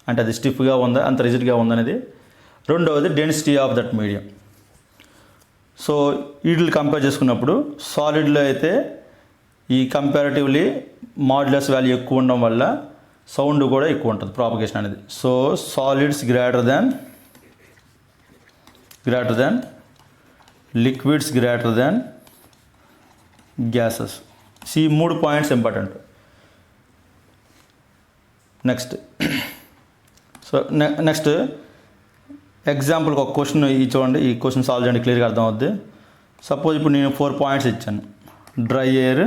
అంటే అది స్టిఫ్గా ఉందా, అంత రిజిడ్గా ఉందనేది. రెండవది density of that medium. So వీటిని కంపేర్ చేసుకున్నప్పుడు సాలిడ్లో అయితే ఈ కంపారిటివ్లీ మాడ్యులస్ వాల్యూ ఎక్కువ ఉండడం వల్ల సౌండ్ కూడా ఎక్కువ ఉంటుంది, ప్రాపగేషన్ అనేది. So solids greater than liquids greater than gases. ఈ 3 points ఇంపార్టెంట్. నెక్స్ట్ ఎగ్జాంపుల్కి ఒక క్వశ్చన్ చూడండి. ఈ క్వశ్చన్ సాల్వ్ చేయండి, క్లియర్గా అర్థం అవుద్ది. సపోజ్ ఇప్పుడు నేను 4 points ఇచ్చాను. Dry air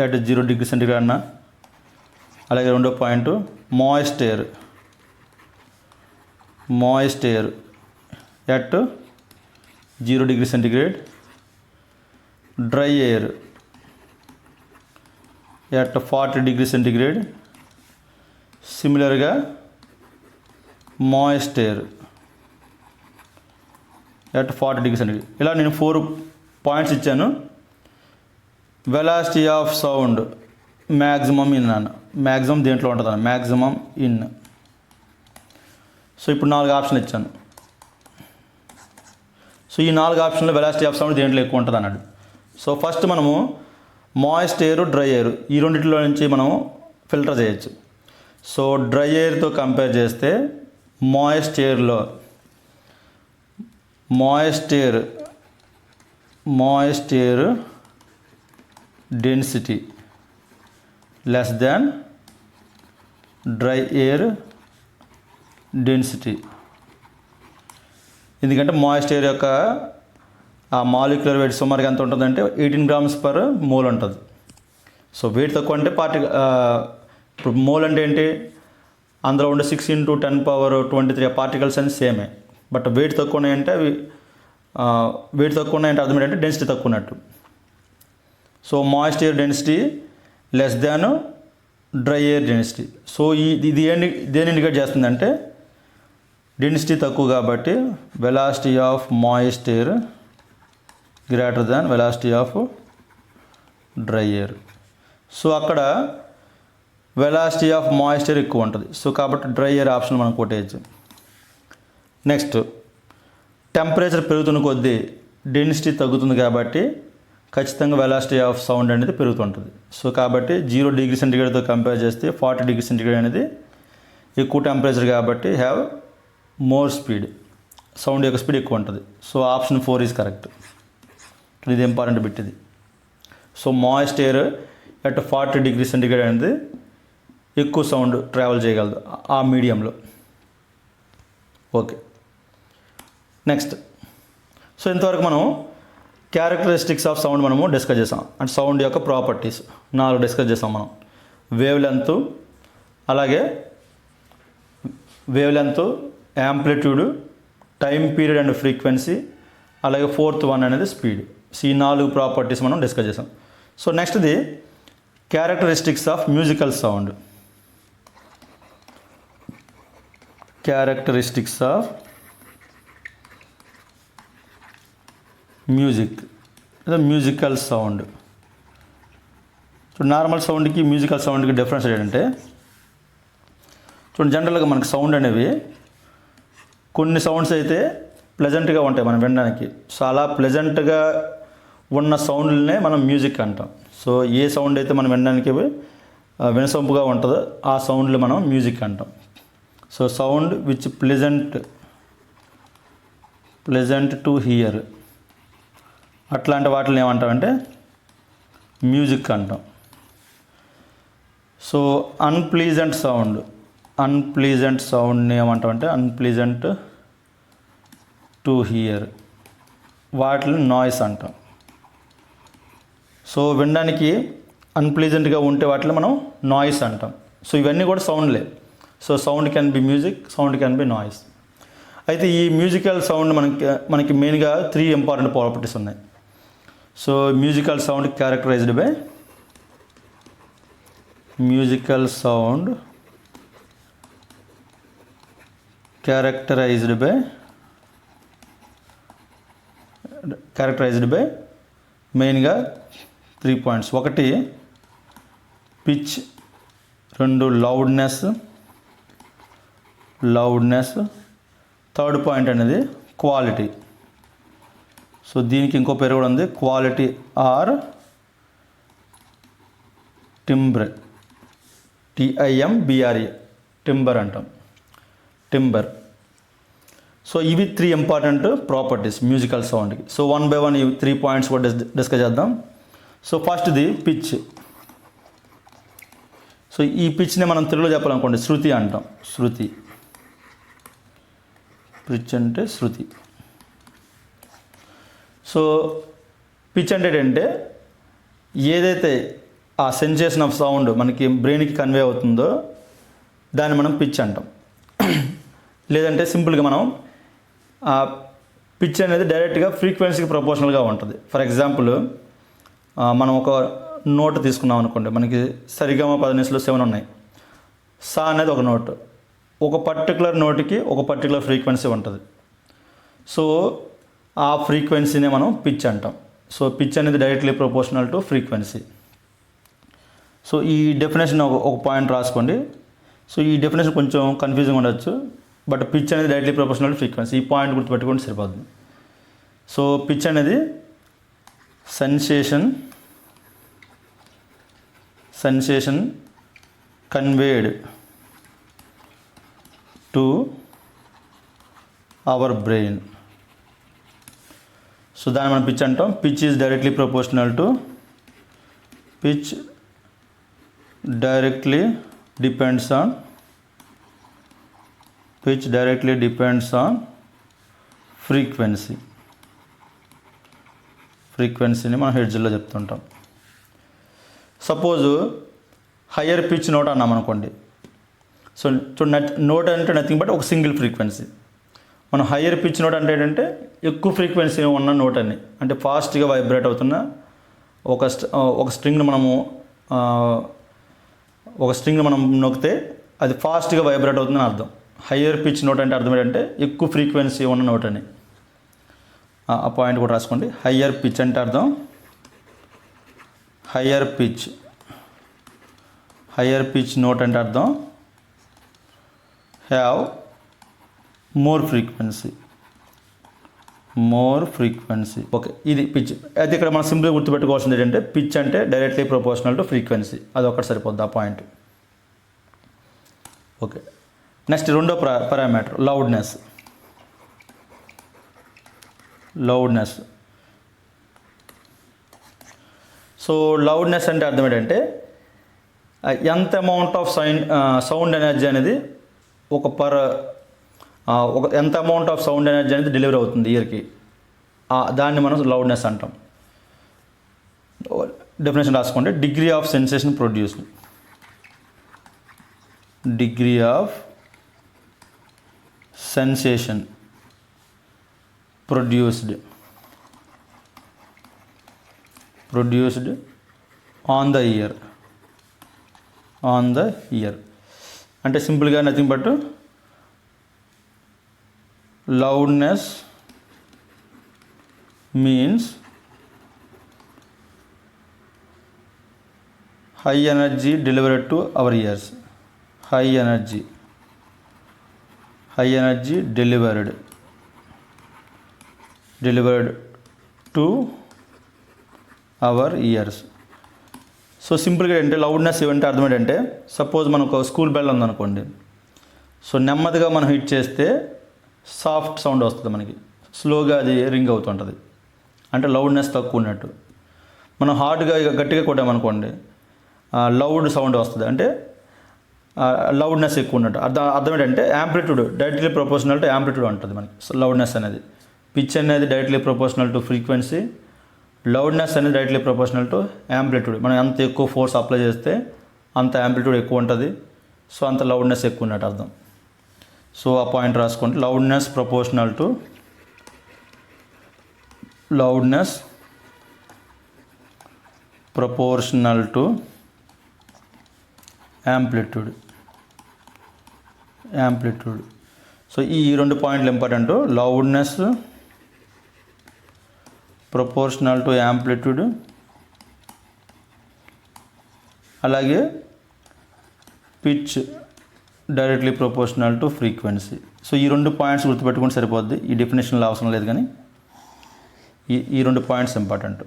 at 0 degrees centigrade అన్న. అలాగే రెండో point moist air at 0 degrees centigrade. Dry air at 40 degrees centigrade. సిమిలర్గా moist air at 40 degrees centigrade. ఇలా నేను 4 points ఇచ్చాను. Velocity of sound maximum in అన్న, మ్యాక్సిమం దేంట్లో ఉంటుందన్న, మ్యాక్సిమం ఇన్. సో ఇప్పుడు 4 ఆప్షన్లు ఇచ్చాను. సో ఈ 4 ఆప్షన్లో వెలాసిటీ ఆఫ్ సౌండ్ దేంట్లో ఎక్కువ ఉంటుంది అన్నాడు. సో ఫస్ట్ మనము మాయిస్ట్ ఎయిర్, డ్రై ఎయిర్ ఈ రెండింటిలో నుంచి మనం ఫిల్టర్ చేయొచ్చు. సో డ్రై ఎయిర్తో కంపేర్ చేస్తే moist air density less than dry air density. ఎందుకంటే మాయిస్ట్ ఎయిర్ యొక్క ఆ మాలిక్యులర్ వెయిట్ సుమారుగా ఎంత ఉంటుందంటే 18 grams per mole ఉంటుంది. సో వెయిట్ తక్కువ అంటే ఇప్పుడు మోల్ అంటే ఏంటి, అందులో ఉండే 6 × 10⁻23 పార్టికల్స్ అని సేమే. బట్ వెయిట్ తక్కువ ఉన్నాయంటే అవి వెయిట్ తక్కువ ఉన్నాయంటే అర్థం ఏంటంటే డెన్సిటీ తక్కువ ఉన్నట్టు. So moist air density less than dry air density. So ఇది దేని ఇండికేట్ చేస్తుందంటే డెన్సిటీ తక్కువ కాబట్టి velocity of moist air greater than velocity of dry air. So అక్కడ వెలాసిటీ ఆఫ్ మాయిస్ట్ ఎయిర్ ఎక్కువ ఉంటుంది. సో కాబట్టి డ్రై ఎయిర్ ఆప్షన్ మనం కొట్టేయచ్చు. నెక్స్ట్, టెంపరేచర్ పెరుగుతున్న కొద్దీ డెన్సిటీ తగ్గుతుంది కాబట్టి ఖచ్చితంగా వెలాసిటీ ఆఫ్ సౌండ్ అనేది పెరుగుతుంటుంది. సో కాబట్టి 0 degree సెంటిగ్రేడ్తో కంపేర్ చేస్తే 40 degree సెంటిగ్రేడ్ అనేది ఎక్కువ టెంపరేచర్ కాబట్టి హ్యావ్ మోర్ స్పీడ్, సౌండ్ యొక్క స్పీడ్ ఎక్కువ ఉంటుంది. So option 4 is correct. ఇది ఇంపార్టెంట్ బిట్ ఇది. So moist air at 40 degree centigrade అనేది ఎక్కువ సౌండ్ ట్రావెల్ చేయగలదు ఆ మీడియంలో. Okay, next. సో ఇంతవరకు మనం క్యారెక్టరిస్టిక్స్ ఆఫ్ సౌండ్ మనము డిస్కస్ చేసాం. అంటే సౌండ్ యొక్క ప్రాపర్టీస్ 4 డిస్కస్ చేసాం మనం. వేవ్ లెంత్, అలాగే wave length, amplitude, time period and frequency, అలాగే 4th one అనేది స్పీడ్. సో ఈ 4 ప్రాపర్టీస్ మనం డిస్కస్ చేసాం. సో నెక్స్ట్ది characteristics of musical sound. Characteristics of musical sound. చూడండి, నార్మల్ సౌండ్కి మ్యూజికల్ సౌండ్కి డిఫరెన్స్ ఏంటంటే, చూడండి జనరల్గా మనకి సౌండ్ అనేవి కొన్ని సౌండ్స్ అయితే ప్లెజెంట్గా ఉంటాయి మనం వినడానికి. సో అలా ప్లెజెంట్గా ఉన్న సౌండ్లనే మనం మ్యూజిక్ అంటాం. సో ఏ సౌండ్ అయితే మనం వినడానికి వినసొంపుగా ఉంటుందో ఆ సౌండ్లు మనం మ్యూజిక్ అంటాం. So sound which pleasant to hear, అట్లాంటి వాటిని ఏమంటామంటే మ్యూజిక్ అంటాం. సో అన్ప్లీజెంట్ సౌండ్ని ఏమంటామంటే అన్ప్లీజెంట్ టు హియర్, వాటిని నాయిస్ అంటాం. సో వినడానికి అన్ప్లీజెంట్గా ఉంటే వాటిని మనం నాయిస్ అంటాం. సో ఇవన్నీ కూడా సౌండ్లే. So sound can be music, sound can be noise. అయితే ఈ మ్యూజికల్ సౌండ్ మనకి మెయిన్గా 3 ఇంపార్టెంట్ ప్రాపర్టీస్ ఉన్నాయి. So musical sound characterized by మెయిన్గా 3 points. 1 pitch, 2 loudness, 3rd point అనేది క్వాలిటీ. సో దీనికి ఇంకో పేరు కూడా ఉంది, quality or timbre, TIMBRE, timbre అంటాం, టింబర్. సో ఇవి 3 ఇంపార్టెంట్ ప్రాపర్టీస్ మ్యూజికల్ సౌండ్కి. సో 1 by 1 ఈ 3 points కూడా డిస్కస్ చేద్దాం. సో ఫస్ట్ది పిచ్. సో ఈ పిచ్ని మనం తెలుగులో చెప్పాలనుకోండి శృతి అంటాం. పిచ్ అంటే శృతి. సో పిచ్ అంటే ఏంటంటే ఏదైతే ఆ సెన్సేషన్ ఆఫ్ సౌండ్ మనకి బ్రెయిన్కి కన్వే అవుతుందో దాన్ని మనం పిచ్ అంటాం. లేదంటే సింపుల్గా మనం ఆ పిచ్ అనేది డైరెక్ట్గా ఫ్రీక్వెన్సీకి ప్రపోర్షనల్గా ఉంటుంది. ఫర్ ఎగ్జాంపుల్ మనం ఒక నోట్ తీసుకున్నాం అనుకోండి, మనకి సరిగమ 10 ఉన్నాయి. సా అనేది ఒక నోట్, ఒక పర్టికులర్ నోట్కి ఒక పర్టికులర్ ఫ్రీక్వెన్సీ ఉంటుంది. సో ఆ ఫ్రీక్వెన్సీనే మనం పిచ్ అంటాం. సో పిచ్ అనేది directly proportional to frequency. So ఈ డెఫినేషన్ ఒక పాయింట్ రాసుకోండి. సో ఈ డెఫినేషన్ కొంచెం కన్ఫ్యూజింగ్ ఉండొచ్చు, బట్ పిచ్ అనేది డైరెక్ట్లీ ప్రొపోర్షనల్ టు ఫ్రీక్వెన్సీ. ఈ పాయింట్ గుర్తుపెట్టుకుంటే సరిపోతుంది. సో పిచ్ అనేది sensation conveyed to our brain. So దాన్ని మనం పిచ్ అంటాం. Pitch is directly proportional to directly depends on ఫ్రీక్వెన్సీని మనం హెడ్జ్లో చెప్తుంటాం. సపోజ్ హయ్యర్ పిచ్ నోట్ అన్నాం అనుకోండి. సో నోట్ అంటే నథింగ్ బట్ ఒక సింగిల్ ఫ్రీక్వెన్సీ. మనం హయ్యర్ పిచ్ నోట్ అంటే ఏంటంటే ఎక్కువ ఫ్రీక్వెన్సీ ఉన్న నోట్ అని, అంటే ఫాస్ట్గా వైబ్రేట్ అవుతున్న ఒక స్ట్రింగ్ని మనం నొక్కితే అది ఫాస్ట్గా వైబ్రేట్ అవుతుందని అర్థం. హయ్యర్ పిచ్ నోట్ అంటే అర్థం ఏంటంటే ఎక్కువ ఫ్రీక్వెన్సీ ఉన్న నోట్ అని. ఆ పాయింట్ కూడా రాసుకోండి. హయ్యర్ పిచ్ అంటే అర్థం హయ్యర్ పిచ్ నోట్ అంటే అర్థం హ్యావ్ మోర్ ఫ్రీక్వెన్సీ. ఓకే, ఇది పిచ్. అయితే ఇక్కడ మనం సింపుల్గా గుర్తుపెట్టుకోవాల్సింది ఏంటంటే పిచ్ అంటే డైరెక్ట్లీ ప్రొపోర్షనల్ టు ఫ్రీక్వెన్సీ. అది ఒకటి సరిపోద్ది ఆ పాయింట్. ఓకే, నెక్స్ట్ రెండో పారామీటర్ లౌడ్నెస్. సో లౌడ్నెస్ అంటే అర్థం ఏంటంటే ఎంత అమౌంట్ ఆఫ్ సౌండ్ ఎనర్జీ అనేది ఎంత అమౌంట్ ఆఫ్ సౌండ్ ఎనర్జీ అనేది డెలివరీ అవుతుంది ఇయర్కి, దాన్ని మనం లౌడ్నెస్ అంటాం. డెఫినేషన్ రాసుకోండి. Degree of sensation produced on the year. అంటే సింపుల్గా nothing but loudness means high energy delivered to our ears. High energy delivered to our ears. So సింపుల్గా ఏంటంటే లౌడ్నెస్ ఏమంటే అర్థం ఏంటంటే సపోజ్ మనకు స్కూల్ బెల్ ఉందనుకోండి. సో నెమ్మదిగా మనం హిట్ చేస్తే సాఫ్ట్ సౌండ్ వస్తుంది, మనకి స్లోగా అది రింగ్ అవుతుంటుంది, అంటే లౌడ్నెస్ తక్కువ ఉన్నట్టు. మనం హార్డ్గా గట్టిగా కొట్టామనుకోండి లౌడ్ సౌండ్ వస్తుంది, అంటే లౌడ్నెస్ ఎక్కువ ఉన్నట్టు. అర్థం ఏంటంటే amplitude directly proportional to amplitude ఉంటుంది మనకి లౌడ్నెస్ అనేది. పిచ్ అనేది directly proportional to frequency, loudness అనేది డైరెక్ట్లీ ప్రొపోర్షనల్ టు యాంప్లిట్యూడ్. మనం ఎంత ఎక్కువ ఫోర్స్ అప్లై చేస్తే అంత యాంప్లిట్యూడ్ ఎక్కువ ఉంటుంది, సో అంత లౌడ్నెస్ ఎక్కువ ఉన్నట్టు అర్థం. సో ఆ పాయింట్ రాసుకోండి. Loudness proportional to amplitude. So ఈ రెండు పాయింట్లు important. Loudness proportional to amplitude, అలాగే pitch directly proportional to frequency. So ఈ రెండు పాయింట్స్ గుర్తుపెట్టుకుంటే సరిపోద్ది. ఈ డెఫినేషన్లో అవసరం లేదు, కానీ ఈ రెండు పాయింట్స్ ఇంపార్టెంట్.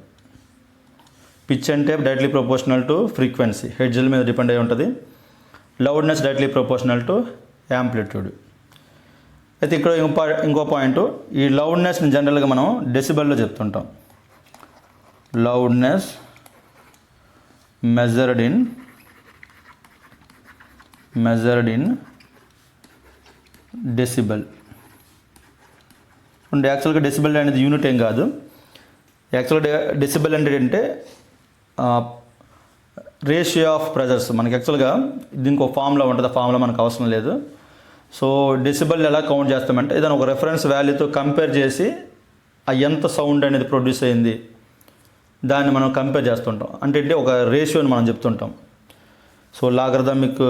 పిచ్ అంటే డైరెక్ట్లీ ప్రపోర్షనల్ టు ఫ్రీక్వెన్సీ, హెడ్జ్ల మీద డిపెండ్ అయి ఉంటుంది. Loudness directly proportional to amplitude. అయితే ఇక్కడ ఇంకో పాయింట్, ఈ లౌడ్నెస్ని జనరల్గా మనం డెసిబెల్లో చెప్తుంటాం. Loudness measured in decibel. అంటే యాక్చువల్గా డెసిబెల్ అనేది యూనిట్ ఏం కాదు. యాక్చువల్గా డెసిబెల్ అంటే రేషియో ఆఫ్ ప్రెజర్స్. మనకి యాక్చువల్గా దీనికి ఒక ఫార్ములా ఉంటుంది, ఆ ఫార్ములా మనకు అవసరం లేదు. సో డెసిబెల్ ఎలా కౌంట్ చేస్తామంటే ఏదైనా ఒక రెఫరెన్స్ వాల్యూతో కంపేర్ చేసి ఆ ఎంత సౌండ్ అనేది ప్రొడ్యూస్ అయింది దాన్ని మనం కంపేర్ చేస్తుంటాం. అంటే ఒక రేషియోని మనం చెప్తుంటాం. సో లాగరిథమిక్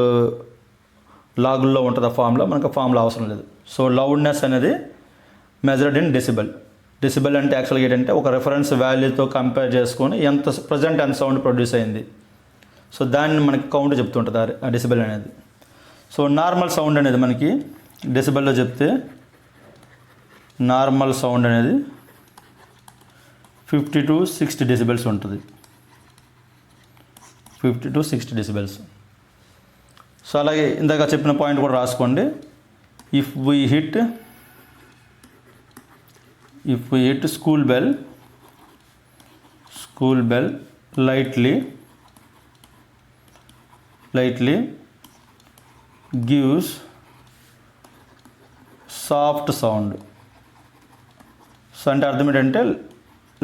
లాగుల్లో ఉంటుంది ఆ ఫార్ములా, మనకు ఫార్ములా అవసరం లేదు. సో లౌడ్నెస్ అనేది మెజర్డ్ ఇన్ డెసిబెల్. డెసిబెల్ అంటే యాక్చువల్గా ఏంటంటే ఒక రెఫరెన్స్ వాల్యూతో కంపేర్ చేసుకొని ఎంత సౌండ్ ప్రొడ్యూస్ అయింది. సో దాన్ని మనకి కౌంట్ చెప్తుంటుంది ఆ డెసిబెల్ అనేది. సో నార్మల్ సౌండ్ అనేది మనకి డెసిబెల్లో చెప్తే నార్మల్ సౌండ్ అనేది 50 to 60 డెసిబెల్స్ ఉంటుంది. 50 to 60 డెసిబెల్స్. సో అలాగే ఇందాక చెప్పిన పాయింట్ కూడా రాసుకోండి. If we hit school bell lightly gives soft sound. So అంటే అర్థం ఏంటంటే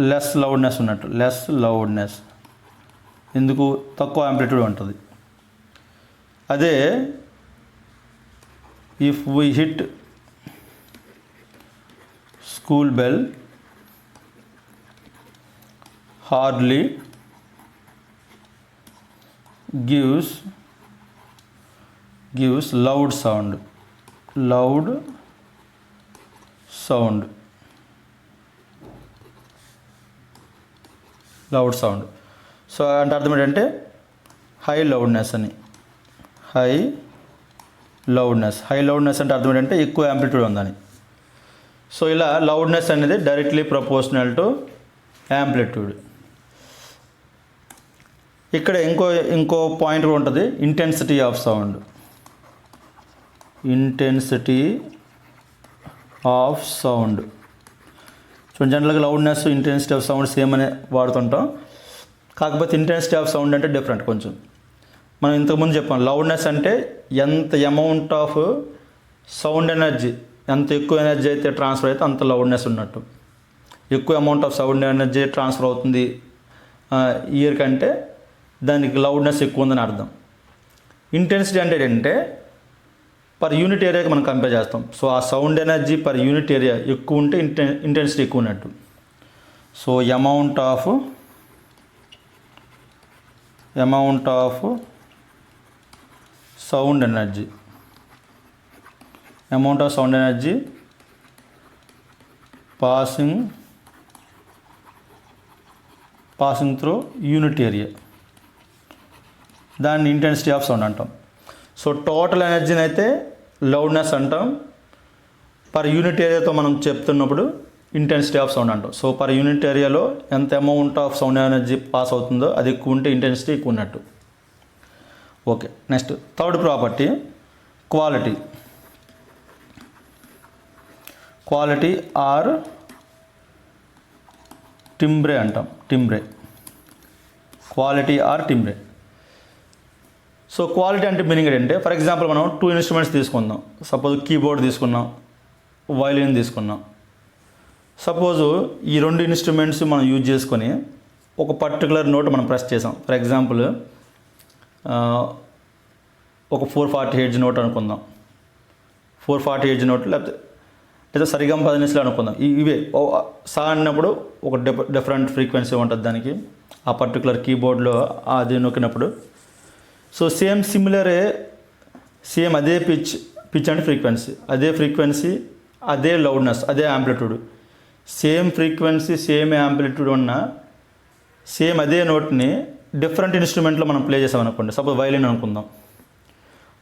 లెస్ లౌడ్నెస్ ఉన్నట్టు, ఎందుకు తక్కువ యాంప్లిట్యూడ్ ఉంటుంది. అదే if we hit school bell hardly gives loud sound. So అంటే అర్థం ఏంటంటే హై లౌడ్నెస్ అంటే అర్థం ఏంటంటే ఎక్కువ యాంప్లిట్యూడ్ ఉందని. సో ఇలా లౌడ్నెస్ అనేది డైరెక్ట్లీ ప్రపోర్షనల్ టు యాంప్లిట్యూడ్. ఇక్కడ ఇంకో పాయింట్ కూడా ఉంటుంది, ఇంటెన్సిటీ ఆఫ్ సౌండ్. సో జనరల్గా loudness, intensity of sound same అనే వాడుతుంటాం. కాకపోతే ఇంటెన్సిటీ ఆఫ్ సౌండ్ అంటే డిఫరెంట్ కొంచెం. మనం ఇంతకుముందు చెప్పాం లౌడ్నెస్ అంటే ఎంత అమౌంట్ ఆఫ్ సౌండ్ ఎనర్జీ, ఎంత ఎక్కువ ఎనర్జీ అయితే ట్రాన్స్ఫర్ అయితే అంత లౌడ్నెస్ ఉన్నట్టు. ఎక్కువ amount of sound energy transfer అవుతుంది ఇయర్ కంటే దానికి లౌడ్నెస్ ఎక్కువ ఉందని అర్థం. ఇంటెన్సిటీ అంటే ఏంటంటే పర్ యూనిట్ ఏరియాకి మనం కంపేర్ చేస్తాం. సో ఆ sound energy per unit area ఎక్కువ ఉంటే ఇంటెన్సిటీ ఎక్కువ ఉన్నట్టు. So amount of sound energy passing through unit area, దాన్ని ఇంటెన్సిటీ ఆఫ్ సౌండ్ అంటాం. సో టోటల్ ఎనర్జీని అయితే లౌడ్నెస్ అంటాం. పర్ యూనిట్ ఏరియాతో మనం చెప్తున్నప్పుడు ఇంటెన్సిటీ ఆఫ్ సౌండ్ అంటాం. సో పర్ యూనిట్ ఏరియాలో ఎంత amount of sound energy pass అవుతుందో అది ఎక్కువ ఉంటే ఇంటెన్సిటీ ఎక్కువ ఉన్నట్టు. Okay, next third property quality or timbre అంటాం. Quality or timbre. So quality అంటే మీనింగ్ ఏంటంటే, ఫర్ ఎగ్జాంపుల్ మనం 2 ఇన్స్ట్రుమెంట్స్ తీసుకుందాం. సపోజ్ కీబోర్డ్ తీసుకున్నాం, వయలిన్ తీసుకున్నాం. సపోజు ఈ 2 ఇన్స్ట్రుమెంట్స్ మనం యూజ్ చేసుకొని ఒక పర్టికులర్ నోట్ మనం ప్రెస్ చేసాం. ఫర్ ఎగ్జాంపుల్ ఒక 440 హెర్ట్జ్ నోట్ అనుకుందాం. 440 హెర్ట్జ్ నోట్ లేదా సరిగమ 10 నిమిషాలు అనుకుందాం. ఇవే సా అన్నప్పుడు ఒక డిఫరెంట్ ఫ్రీక్వెన్సీ ఉంటుంది దానికి, ఆ పర్టికులర్ కీబోర్డ్లో అది నొక్కినప్పుడు. సో సేమ్ అదే పిచ్ అండ్ ఫ్రీక్వెన్సీ, అదే లౌడ్నెస్, అదే amplitude. Same frequency, same amplitude ఉన్న సేమ్ అదే నోట్ని డిఫరెంట్ ఇన్స్ట్రుమెంట్లో మనం ప్లే చేసాం అనుకోండి. సపోజ్ వైలిన్ అనుకుందాం.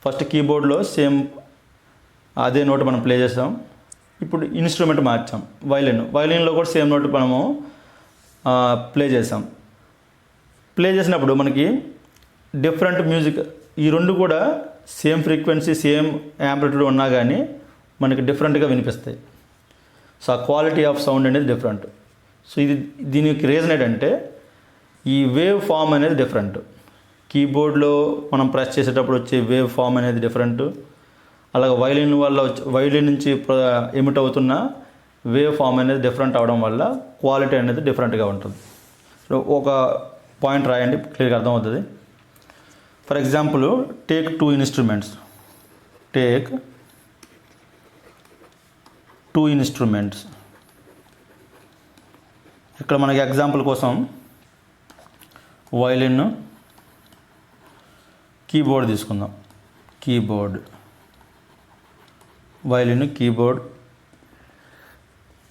ఫస్ట్ కీబోర్డ్లో సేమ్ అదే నోట్ మనం ప్లే చేసాం. ఇప్పుడు ఇన్స్ట్రుమెంట్ మార్చాం, వైలిన్లో కూడా సేమ్ నోట్ మనము ప్లే చేసాం. ప్లే చేసినప్పుడు మనకి డిఫరెంట్ మ్యూజిక్, ఈ 2 కూడా సేమ్ ఫ్రీక్వెన్సీ, సేమ్ యాంప్లిట్యూడ్ ఉన్నా కానీ మనకి డిఫరెంట్గా వినిపిస్తాయి. సో ఆ క్వాలిటీ ఆఫ్ సౌండ్ అనేది డిఫరెంట్. సో దీనికి రీజన్ ఏంటంటే ఈ వేవ్ ఫామ్ అనేది డిఫరెంట్. కీబోర్డ్లో మనం ప్రెస్ చేసేటప్పుడు వచ్చే వేవ్ ఫామ్ అనేది డిఫరెంట్. అలాగే వైలిన్ నుంచి ఎమిట్ అవుతున్న వేవ్ ఫామ్ అనేది డిఫరెంట్ అవడం వల్ల క్వాలిటీ అనేది డిఫరెంట్గా ఉంటుంది. సో ఒక పాయింట్ రాయండి, క్లియర్గా అర్థమవుతుంది. For example take 2 instruments. ఇక్కడ మనకి ఎగ్జాంపుల్ కోసం వైలిన్, కీబోర్డ్ తీసుకుందాం. Violin, keyboard.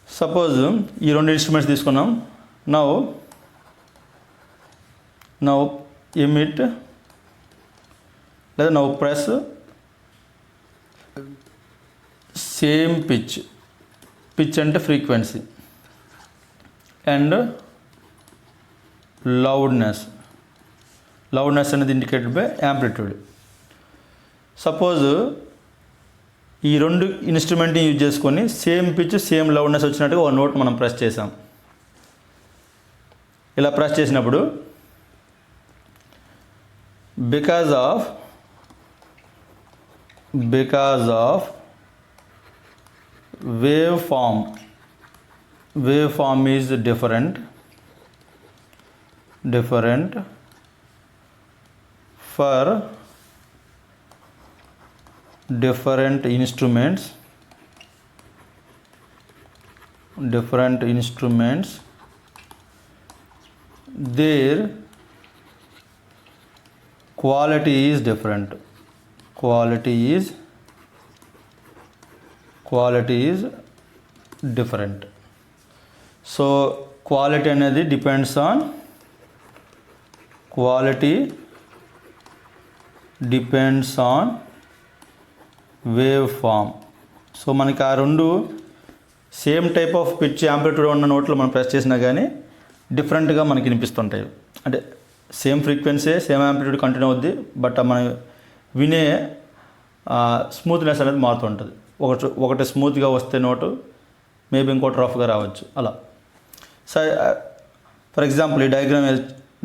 సపోజ్ ఈ 2 ఇన్స్ట్రుమెంట్స్ తీసుకున్నాం. నౌ ఎమిట్ లేదా నౌ ప్రెస్ సేమ్ పిచ్ అంటే ఫ్రీక్వెన్సీ అండ్ లౌడ్నెస్ అనేది ఇండికేటెడ్ బై యాంప్లిట్యూడ్. సపోజ్ ఈ రెండు ఇన్స్ట్రుమెంట్ని యూజ్ చేసుకొని సేమ్ పిచ్ సేమ్ లౌడ్నెస్ వచ్చినట్టుగా ఒక నోట్ మనం ప్రెస్ చేసాం. ఇలా ప్రెస్ చేసినప్పుడు because of wave form is different for different instruments their quality is different. Quality is different. So quality అనేది depends on wave form. So మనకి ఆ రెండు same type of pitch amplitude ఉన్న నోట్లో మనం ప్రెస్ చేసినా కానీ డిఫరెంట్గా మనకి వినిపిస్తుంటాయి. అంటే same frequency same amplitude continue అవుద్ది, బట్ మనం వినే స్మూత్నెస్ అనేది మారుతూ ఉంటుంది. ఒకటి స్మూత్గా వస్తే నోటు మేబీ ఇంకోటి రఫ్గా రావచ్చు. అలా ఫర్ ఎగ్జాంపుల్ ఈ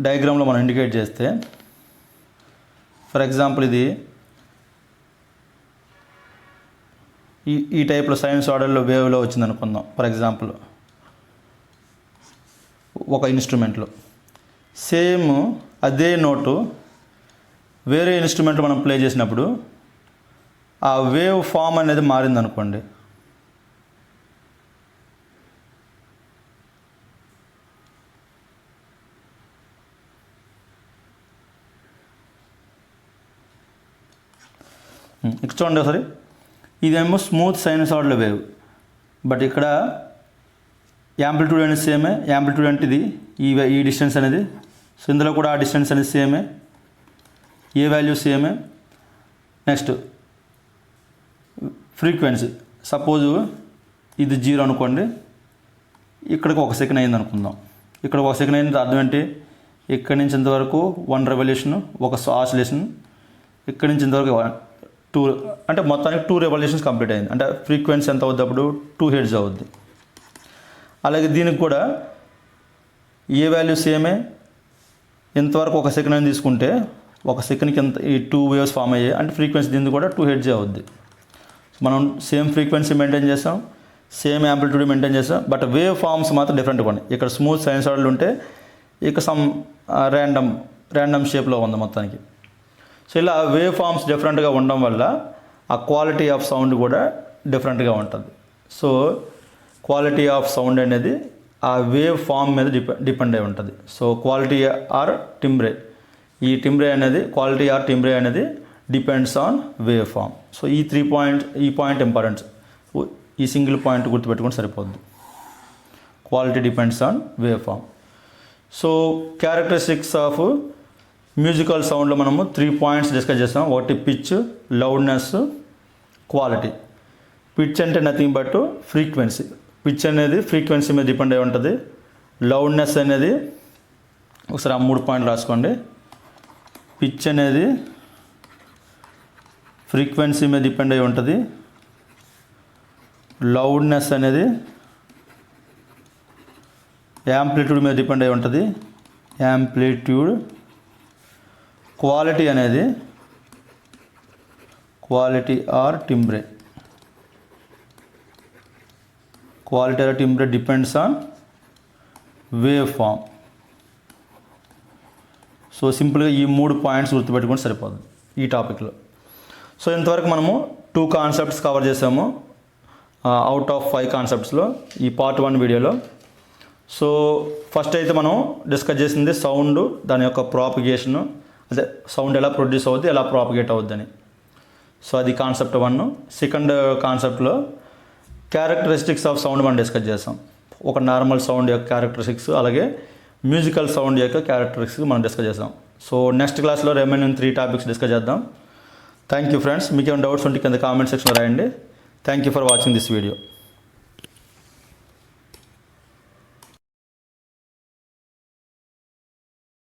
డయాగ్రామ్లో మనం ఇండికేట్ చేస్తే, ఫర్ ఎగ్జాంపుల్ ఇది ఈ టైప్లో సైన్స్ ఆర్డర్లో వేవ్లో వచ్చింది అనుకుందాం. ఫర్ ఎగ్జాంపుల్ ఒక ఇన్స్ట్రుమెంట్లో సేమ్ అదే నోటు వేరే ఇన్స్ట్రుమెంట్లో మనం ప్లే చేసినప్పుడు ఆ వేవ్ ఫామ్ అనేది మారింది అనుకోండి. ఇక్కడ చూడండి ఒకసారి, ఇదేమో స్మూత్ సైనసాయిడల్ వేవ్, బట్ ఇక్కడ యాంప్లిట్యూడ్ అనేది సేమే. యాంప్లిట్యూడ్ అంటే ఇది ఈ డిస్టెన్స్ అనేది, సో ఇందులో కూడా ఆ డిస్టెన్స్ అనేది సేమే, ఏ వాల్యూ సేమే. నెక్స్ట్ ఫ్రీక్వెన్సీ, సపోజు ఇది 0 అనుకోండి, ఇక్కడికి 1 సెకండ్ అయింది అనుకుందాం. ఇక్కడ 1 సెకండ్ అయింది అర్థం ఏంటి, ఇక్కడి నుంచి ఇంతవరకు 1 రెవల్యూషన్, 1 ఆసిలేషన్, ఇక్కడి నుంచి ఇంతవరకు 2, అంటే మొత్తానికి 2 రెవల్యూషన్స్ కంప్లీట్ అయింది. అంటే ఫ్రీక్వెన్సీ ఎంత అవుద్ది అప్పుడు 2 హెర్ట్జ్ అవుద్ది. అలాగే దీనికి కూడా ఏ వాల్యూ సేమే. ఇంతవరకు 1 సెకండ్ అని తీసుకుంటే 1 సెకండ్కి ఎంత ఈ 2 వేవ్స్ ఫామ్ అయ్యాయి, అంటే ఫ్రీక్వెన్సీ దీనికి కూడా 2 హెర్ట్జ్ అవుద్ది. మనం సేమ్ ఫ్రీక్వెన్సీ మెయింటైన్ చేస్తాం, సేమ్ యాంప్లిట్యూడ్ మెయింటైన్ చేస్తాం, బట్ వేవ్ ఫామ్స్ మాత్రం డిఫరెంట్గా ఉన్నాయి. ఇక్కడ స్మూత్ సైనసాయిడల్ ఉంటే ఇక సమ్ ర్యాండమ్ షేప్లో ఉంది మొత్తానికి. సో ఇలా వేవ్ ఫామ్స్ డిఫరెంట్గా ఉండడం వల్ల ఆ క్వాలిటీ ఆఫ్ సౌండ్ కూడా డిఫరెంట్గా ఉంటుంది. సో క్వాలిటీ ఆఫ్ సౌండ్ అనేది ఆ వేవ్ ఫామ్ మీద డిపెండ్ అయి ఉంటుంది. సో క్వాలిటీ ఆర్ టింబ్రే, ఈ టింబ్రే అనేది క్వాలిటీ ఆర్ టింబ్రే అనేది depends on wave form. So ఈ పాయింట్ ఇంపార్టెంట్, ఈ సింగిల్ పాయింట్ గుర్తుపెట్టుకుంటే సరిపోద్ది. Quality depends on wave form. So characteristics of musical సౌండ్లో మనము 3 పాయింట్స్ డిస్కస్ చేస్తాం. ఒకటి పిచ్, లౌడ్నెస్, క్వాలిటీ. పిచ్ అంటే నథింగ్ బట్ ఫ్రీక్వెన్సీ. పిచ్ అనేది ఫ్రీక్వెన్సీ మీద డిపెండ్ అయి ఉంటుంది. లౌడ్నెస్ అనేది ఒకసారి ఆ 3 పాయింట్లు రాసుకోండి. పిచ్ అనేది ఫ్రీక్వెన్సీ మీద డిపెండ్ అయి ఉంటుంది. లౌడ్నెస్ అనేది యాంప్లిట్యూడ్ మీద డిపెండ్ అయి ఉంటుంది, యాంప్లిట్యూడ్. క్వాలిటీ అనేది quality or timbre, quality or timbre depends on wave form. So సింపుల్గా ఈ 3 పాయింట్స్ గుర్తుపెట్టుకుంటే సరిపోతుంది ఈ టాపిక్లో. సో ఇంతవరకు మనము 2 కాన్సెప్ట్స్ కవర్ చేసాము అవుట్ ఆఫ్ 5 కాన్సెప్ట్స్లో ఈ పార్ట్ 1 వీడియోలో. సో ఫస్ట్ అయితే మనం డిస్కస్ చేసింది సౌండ్, దాని యొక్క ప్రాపగేషను, అదే సౌండ్ ఎలా ప్రొడ్యూస్ అవుద్ది, ఎలా ప్రాపగేట్ అవుద్దని. సో అది కాన్సెప్ట్ 1. సెకండ్ కాన్సెప్ట్లో క్యారెక్టరిస్టిక్స్ ఆఫ్ సౌండ్ మనం డిస్కస్ చేస్తాం. ఒక నార్మల్ సౌండ్ యొక్క క్యారెక్టరిస్టిక్స్, అలాగే మ్యూజికల్ సౌండ్ యొక్క క్యారెక్టరిస్టిక్స్ మనం డిస్కస్ చేస్తాం. సో నెక్స్ట్ క్లాస్లో రిమైనింగ్ 3 టాపిక్స్ డిస్కస్ చేద్దాం. Thank you friends. మీకు ఏమైనా డౌట్స్ ఉంటే కింద కామెంట్ సెక్షన్లో రాయండి. Thank you for watching this video.